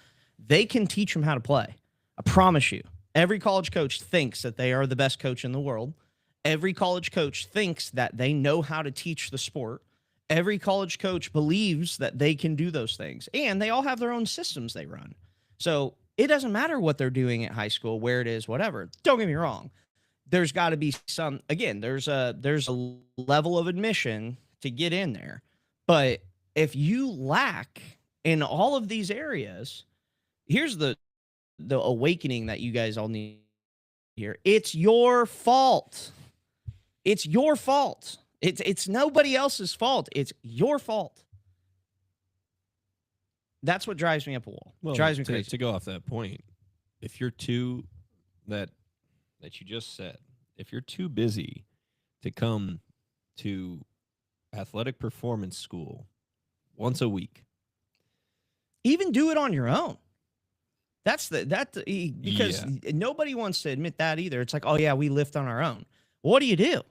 they can teach them how to play. I promise you. Every college coach thinks that they are the best coach in the world. Every college coach thinks that they know how to teach the sport. Every college coach believes that they can do those things. And they all have their own systems they run. So it doesn't matter what they're doing at high school, where it is, whatever. Don't get me wrong. There's got to be some, again, there's a level of admission to get in there. But if you lack in all of these areas, here's the awakening that you guys all need here. It's your fault. It's your fault. It's nobody else's fault. It's your fault. That's what drives me up a wall. Well, Drives me crazy. To go off that point, if you're too that you just said, if you're too busy to come to athletic performance school once a week, even do it on your own. Because nobody wants to admit that either. It's like, oh yeah, we lift on our own. What do you do?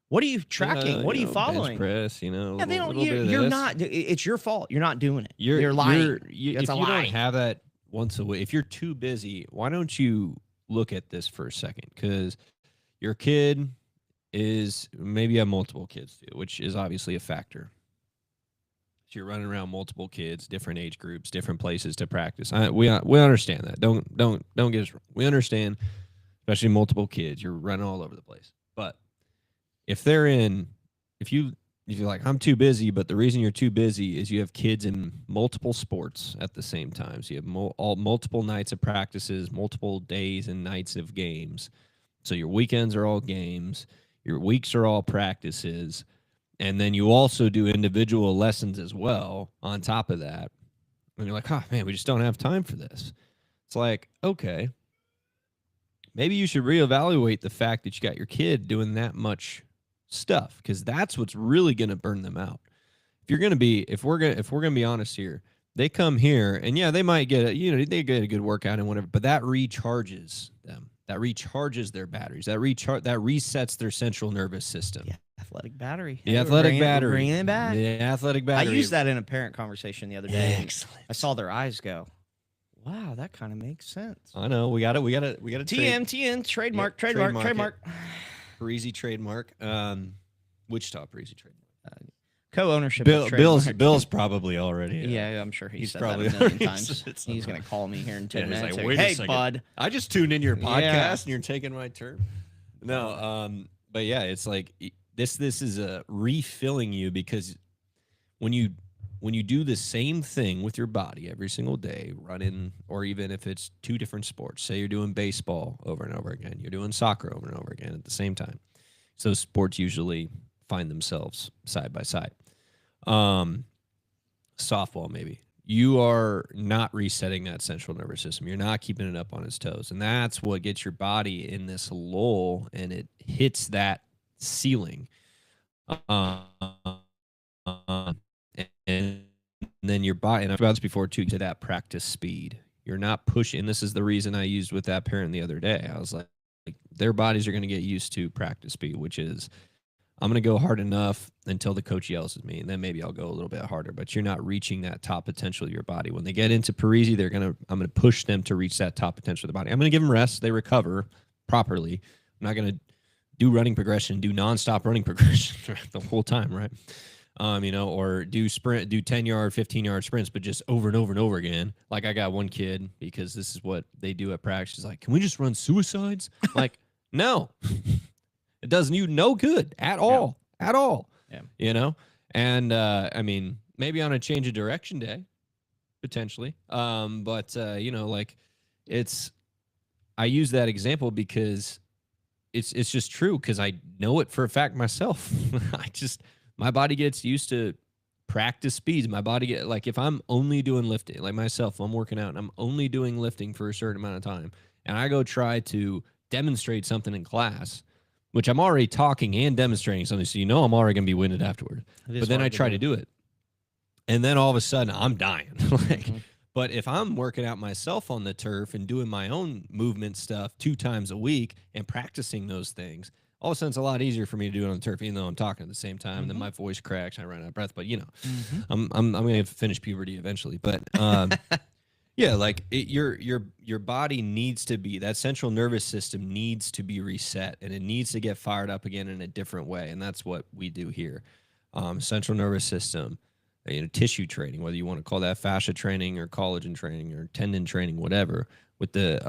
What are you tracking? What are you following? Bench press, Yeah, they don't. You're not. It's your fault. You're not doing it. You're lying. If you don't have that once a week, if you're too busy, why don't you look at this for a second? Because your kid is maybe you have multiple kids too, which is obviously a factor. So you're running around multiple kids, different age groups, different places to practice. We understand that. Don't get us wrong. We understand, especially multiple kids. You're running all over the place. But if you're like, I'm too busy, but the reason you're too busy is you have kids in multiple sports at the same time. So you have multiple nights of practices, multiple days and nights of games. So your weekends are all games. Your weeks are all practices. And then you also do individual lessons as well on top of that. And you're like, oh, man, we just don't have time for this. It's like, okay, maybe you should reevaluate the fact that you got your kid doing that much stuff, because that's what's really going to burn them out. If we're going to be honest here, they come here and yeah, they might get they get a good workout and whatever, but that recharges them. That recharges their batteries. That resets their central nervous system. Yeah. Athletic battery. The athletic battery. Bringing it back. The athletic battery. I used that in a parent conversation the other day. Excellent. I saw their eyes go, wow, that kind of makes sense. I know. We got to TM, trademark. Parisi trademark. Wichita Parisi trademark. Co-ownership. Bill's probably already. Yeah, I'm sure he's said probably that a million times. He's going to call me here in 10 minutes. Like, hey, bud. I just tuned in your podcast and you're taking my turn. No, but yeah, it's like this is a refilling you, because when you do the same thing with your body every single day, running, or even if it's two different sports, say you're doing baseball over and over again, you're doing soccer over and over again at the same time. So sports usually find themselves side by side. Softball, maybe. You are not resetting that central nervous system. You're not keeping it up on its toes. And that's what gets your body in this lull, and it hits that ceiling. And then your body, and I've about this before too, to that practice speed. You're not pushing. And this is the reason I used with that parent the other day. I was like their bodies are going to get used to practice speed, which is, I'm going to go hard enough until the coach yells at me, and then maybe I'll go a little bit harder. But you're not reaching that top potential of your body. When they get into Parisi, I'm going to push them to reach that top potential of the body. I'm going to give them rest. They recover properly. I'm not going to do running progression, do nonstop running progression the whole time, right? Or do 10-yard, 15-yard sprints, but just over and over and over again. Like I got one kid, because this is what they do at practice. He's like, can we just run suicides? Like, no. It does you no good at all. Yeah. At all. Yeah. And maybe on a change of direction day, potentially. But I use that example because it's just true, because I know it for a fact myself. My body gets used to practice speeds. My body if I'm only doing lifting, like myself, I'm working out and I'm only doing lifting for a certain amount of time, and I go try to demonstrate something in class, which I'm already talking and demonstrating something, so I'm already going to be winded afterward. But then I try to do it, and then all of a sudden I'm dying. But if I'm working out myself on the turf and doing my own movement stuff 2 times a week and practicing those things, all of a sudden it's a lot easier for me to do it on the turf, even though I'm talking at the same time. And then my voice cracks, and I run out of breath. But I'm going to finish puberty eventually. But yeah, like your body needs to be, that central nervous system needs to be reset, and it needs to get fired up again in a different way. And that's what we do here. Central nervous system, tissue training, whether you want to call that fascia training or collagen training or tendon training, whatever. With the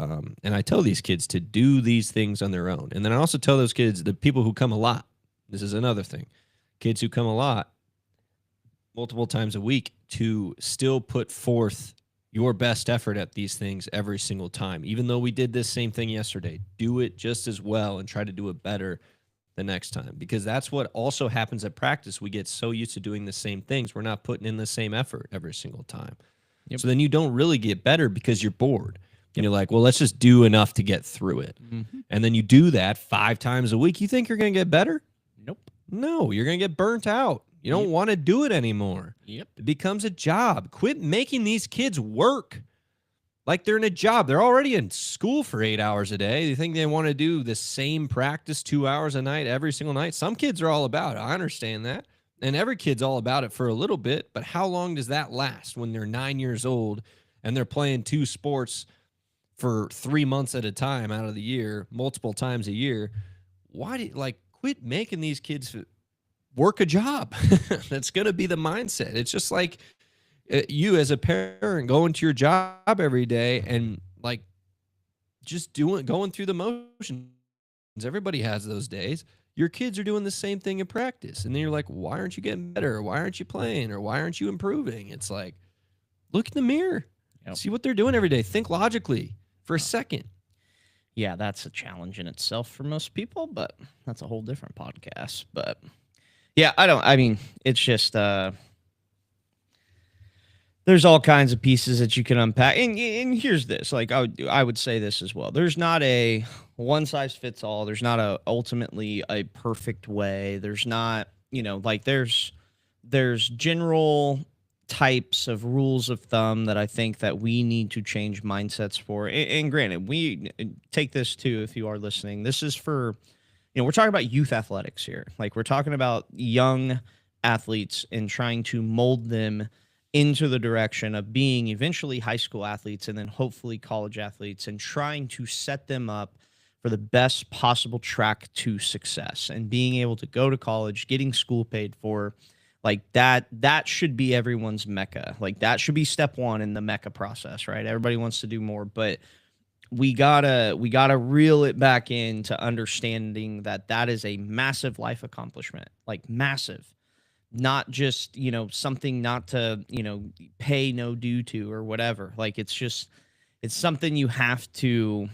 and I tell these kids to do these things on their own. And then I also tell those kids, the people who come a lot, this is another thing, kids who come a lot, multiple times a week, to still put forth your best effort at these things every single time. Even though we did this same thing yesterday, do it just as well and try to do it better the next time, because that's what also happens at practice. We get so used to doing the same things, we're not putting in the same effort every single time. So then you don't really get better because you're bored. And you're like, well, let's just do enough to get through it. And then you do that 5 times a week. You think you're going to get better? Nope. No, you're going to get burnt out. You don't want to do it anymore. It becomes a job. Quit making these kids work like they're in a job. They're already in school for 8 hours a day. You think they want to do the same practice 2 hours a night every single night? Some kids are all about it. I understand that. And every kid's all about it for a little bit. But how long does that last when they're 9 years old and they're playing 2 sports for 3 months at a time out of the year, multiple times a year? Why do you, quit making these kids work a job? That's going to be the mindset. It's just like you as a parent going to your job every day and just going through the motions. Everybody has those days. Your kids are doing the same thing in practice. And then you're like, why aren't you getting better? Or why aren't you playing? Or why aren't you improving? It's like, look in the mirror, see what they're doing every day. Think logically for a second. Yeah, that's a challenge in itself for most people, but that's a whole different podcast. But yeah, it's just, there's all kinds of pieces that you can unpack. And here's this, I would say this as well. There's not a one size fits all. There's not ultimately a perfect way. There's not, there's general types of rules of thumb that I think that we need to change mindsets for. And granted, we take this too, if you are listening, this is for, we're talking about youth athletics here. We're talking about young athletes and trying to mold them into the direction of being eventually high school athletes and then hopefully college athletes, and trying to set them up for the best possible track to success and being able to go to college, getting school paid for. That should be everyone's mecca. That should be step one in the mecca process, right? Everybody wants to do more, but we gotta reel it back into understanding that is a massive life accomplishment, massive, not just, something not to, pay no due to or whatever. It's something you have to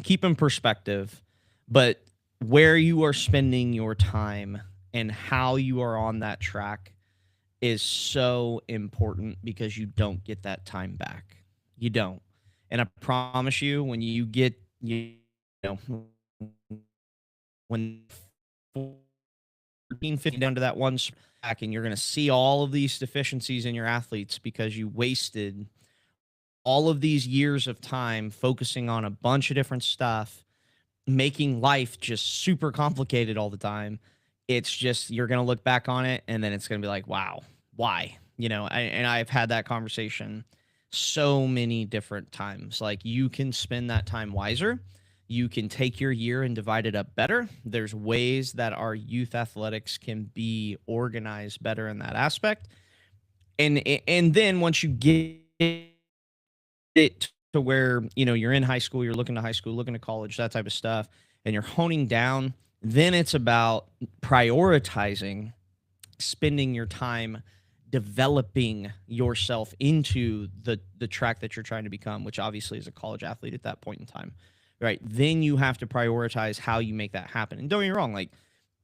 keep in perspective, but where you are spending your time and how you are on that track is so important, because you don't get that time back. You don't. And I promise you, when you get, when 14, 15 down to that one back, and you're going to see all of these deficiencies in your athletes because you wasted all of these years of time focusing on a bunch of different stuff, making life just super complicated all the time. It's just, you're going to look back on it and then it's going to be like, wow, why? And I've had that conversation so many different times. You can spend that time wiser. You can take your year and divide it up better. There's ways that our youth athletics can be organized better in that aspect. And then once you get it to where, you're in high school, you're looking to high school, looking to college, that type of stuff, and you're honing down, then it's about prioritizing, spending your time developing yourself into the track that you're trying to become, which obviously is a college athlete at that point in time, right? Then you have to prioritize how you make that happen. And don't get me wrong,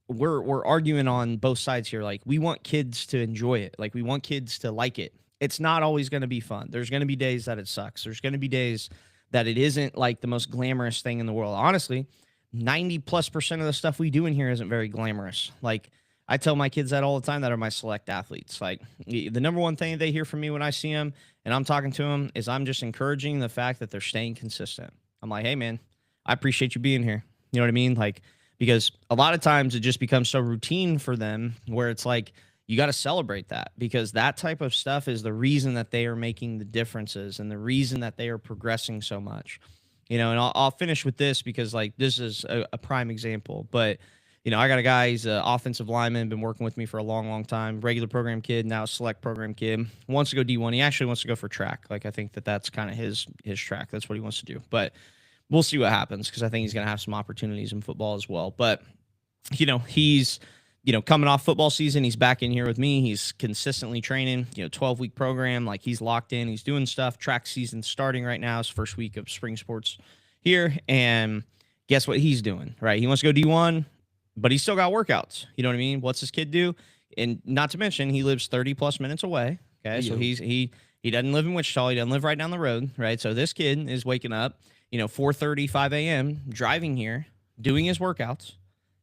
we're arguing on both sides here. We want kids to enjoy it. We want kids to like it. It's not always going to be fun. There's going to be days that it sucks. There's going to be days that it isn't the most glamorous thing in the world. Honestly, 90+% of the stuff we do in here isn't very glamorous. I tell my kids that all the time that are my select athletes. Like the number one thing they hear from me when I see them and I'm talking to them is I'm just encouraging the fact that they're staying consistent. I'm like, hey man, I appreciate you being here. You know what I mean? Like, because a lot of times it just becomes so routine for them where it's like, you got to celebrate that, because that type of stuff is the reason that they are making the differences and the reason that they are progressing so much. You know, and I'll finish with this because like this is a prime example. But you know, I got a guy, he's an offensive lineman, been working with me for a long, long time. Regular program kid, now a select program kid. Wants to go D1. He actually wants to go for track. Like I think that that's kind of his track. That's what he wants to do. But we'll see what happens, because I think he's going to have some opportunities in football as well. But you know, he's coming off football season, he's back in here with me. He's consistently training, 12-week program. Like he's locked in, he's doing stuff. Track season starting right now. His first week of spring sports here. And guess what he's doing, right? He wants to go D1, but he's still got workouts. You know what I mean? What's this kid do? And not to mention, he lives 30 plus minutes away. Okay. So he doesn't live in Wichita. He doesn't live right down the road. Right. So this kid is waking up, 4:30, 5 a.m., driving here, doing his workouts.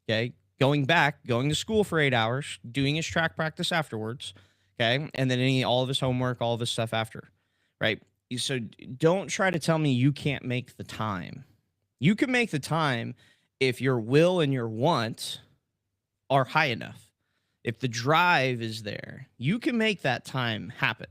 Okay. Going to school for 8 hours, doing his track practice afterwards, okay, and then all of his homework, all of his stuff after, right? So don't try to tell me you can't make the time. You can make the time if your will and your want are high enough. If the drive is there, you can make that time happen,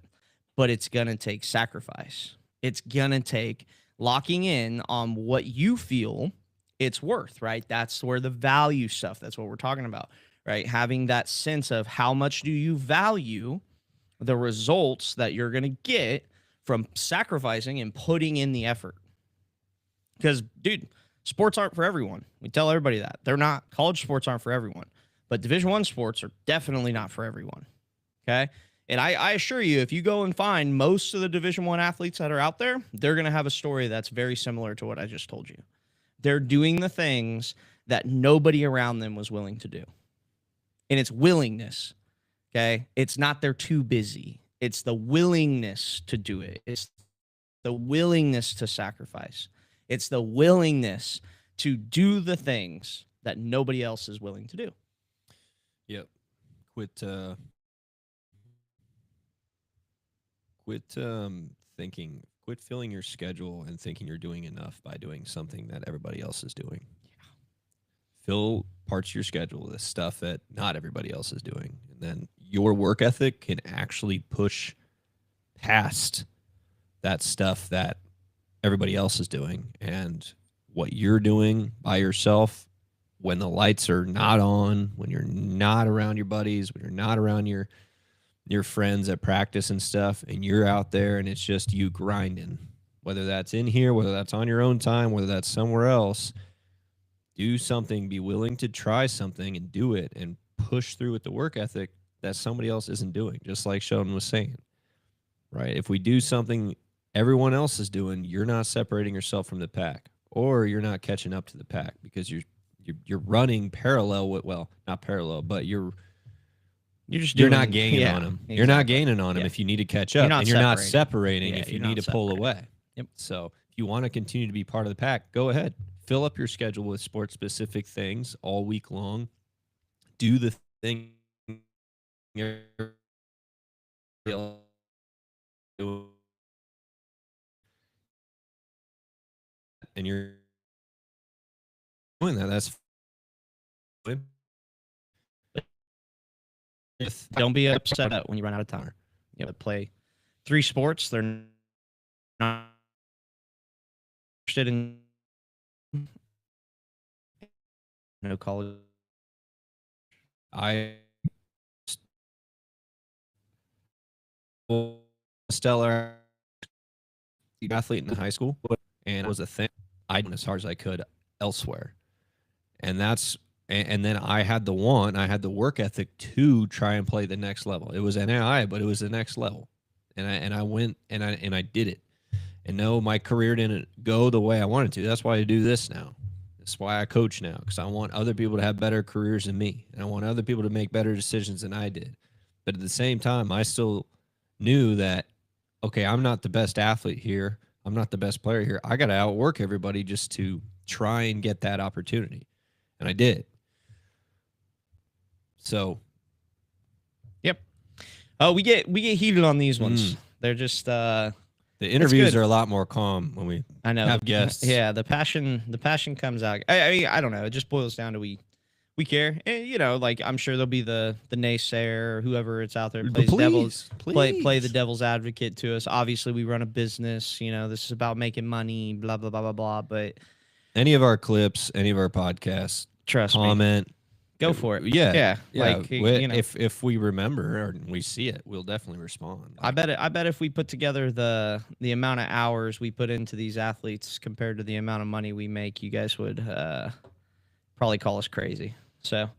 but it's going to take sacrifice. It's going to take locking in on what you feel it's worth, right? That's where the value stuff, that's what we're talking about, right? Having that sense of how much do you value the results that you're going to get from sacrificing and putting in the effort. Because, dude, sports aren't for everyone. We tell everybody that. They're not. College sports aren't for everyone. But Division I sports are definitely not for everyone, okay? And I assure you, if you go and find most of the Division I athletes that are out there, they're going to have a story that's very similar to what I just told you. They're doing the things that nobody around them was willing to do. And it's willingness, okay? It's not they're too busy. It's the willingness to do it. It's the willingness to sacrifice. It's the willingness to do the things that nobody else is willing to do. Yep. Quit filling your schedule and thinking you're doing enough by doing something that everybody else is doing. Yeah. Fill parts of your schedule with stuff that not everybody else is doing. And then your work ethic can actually push past that stuff that everybody else is doing. And what you're doing by yourself when the lights are not on, when you're not around your buddies, when you're not around your friends at practice and stuff, and you're out there and it's just you grinding, whether that's in here, whether that's on your own time, whether that's somewhere else, do something, be willing to try something and do it and push through with the work ethic that somebody else isn't doing. Just like Sheldon was saying, right? If we do something everyone else is doing, you're not separating yourself from the pack, or you're not catching up to the pack because you're running parallel with, well, not parallel, but you're not gaining on them. Exactly. You're not gaining on them if you need to catch up, and you're not separating if you need to pull away. Yep. So if you want to continue to be part of the pack, go ahead. Fill up your schedule with sports-specific things all week long. Do the thing and you're doing that. That's fine. Don't be upset when you run out of time. You know, play 3 sports. They're not interested in no college. I stellar athlete in high school, and it was a thing I did as hard as I could elsewhere, and then I had the work ethic to try and play the next level. It was NAI, but it was the next level, and I went and I did it. And no, my career didn't go the way I wanted to. That's why I do this now. That's why I coach now, because I want other people to have better careers than me, and I want other people to make better decisions than I did. But at the same time, I still knew that, okay, I'm not the best athlete here. I'm not the best player here. I got to outwork everybody just to try and get that opportunity. And I did. So Oh, we get heated on these ones. They're just the interviews good. are a lot more calm when we have guests. Yeah, the passion comes out. I don't know. It just boils down to we care. And, you know, like I'm sure there'll be the naysayer or whoever it's out there plays play the devil's advocate to us. Obviously, we run a business. You know, this is about making money. Blah blah blah blah blah. But any of our clips, any of our podcasts, trust comment. Me. Go for it. Yeah. Like, you know, if we remember or we see it, we'll definitely respond. I bet if we put together the amount of hours we put into these athletes compared to the amount of money we make, you guys would probably call us crazy. So,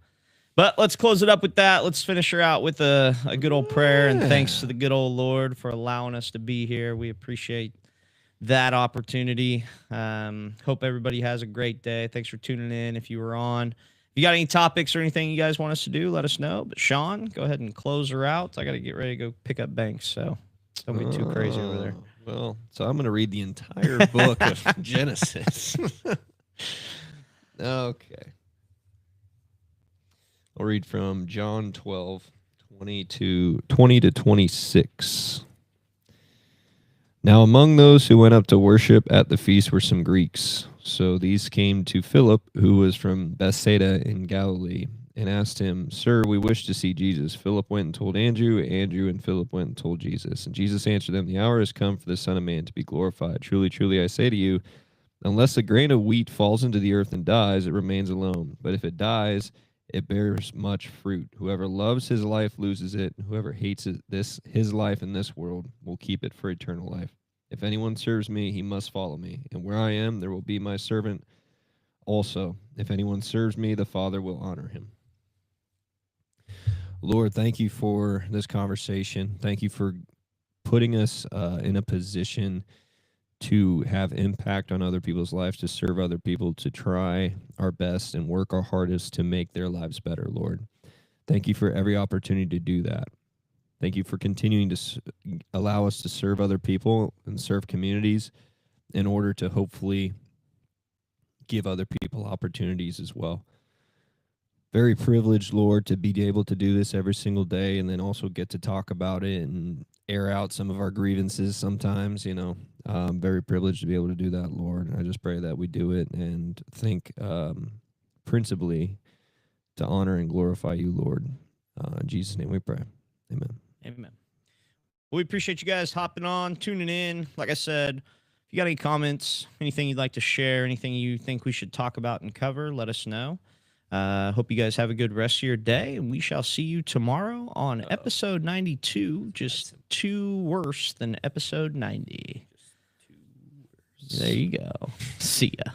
but let's close it up with that. Let's finish her out with a good old prayer and thanks to the good old Lord for allowing us to be here. We appreciate that opportunity. Hope everybody has a great day. Thanks for tuning in. If you were on. If you got any topics or anything you guys want us to do, let us know. But Sean, go ahead and close her out. I got to get ready to go pick up Banks, so don't be too crazy over there. Well, so I'm going to read the entire book of Genesis. Okay. I'll read from John 12, 20 to 26. Now among those who went up to worship at the feast were some Greeks. So these came to Philip, who was from Bethsaida in Galilee, and asked him, Sir, we wish to see Jesus. Philip went and told Andrew. Andrew and Philip went and told Jesus. And Jesus answered them, The hour has come for the Son of Man to be glorified. Truly, truly, I say to you, unless a grain of wheat falls into the earth and dies, it remains alone. But if it dies, it bears much fruit. Whoever loves his life loses it. And whoever hates his life in this world will keep it for eternal life. If anyone serves me, he must follow me. And where I am, there will be my servant also. If anyone serves me, the Father will honor him. Lord, thank you for this conversation. Thank you for putting us in a position to have impact on other people's lives, to serve other people, to try our best and work our hardest to make their lives better, Lord. Thank you for every opportunity to do that. Thank you for continuing to allow us to serve other people and serve communities in order to hopefully give other people opportunities as well. Very privileged, Lord, to be able to do this every single day and then also get to talk about it and air out some of our grievances sometimes, you know. Very privileged to be able to do that, Lord. And I just pray that we do it and think principally to honor and glorify you, Lord. In Jesus' name we pray. Amen. Amen. Well, we appreciate you guys hopping on, tuning in. Like I said, if you got any comments, anything you'd like to share, anything you think we should talk about and cover, let us know. Hope you guys have a good rest of your day, and we shall see you tomorrow on episode 92, just 2 worse than episode 90. There you go. See ya.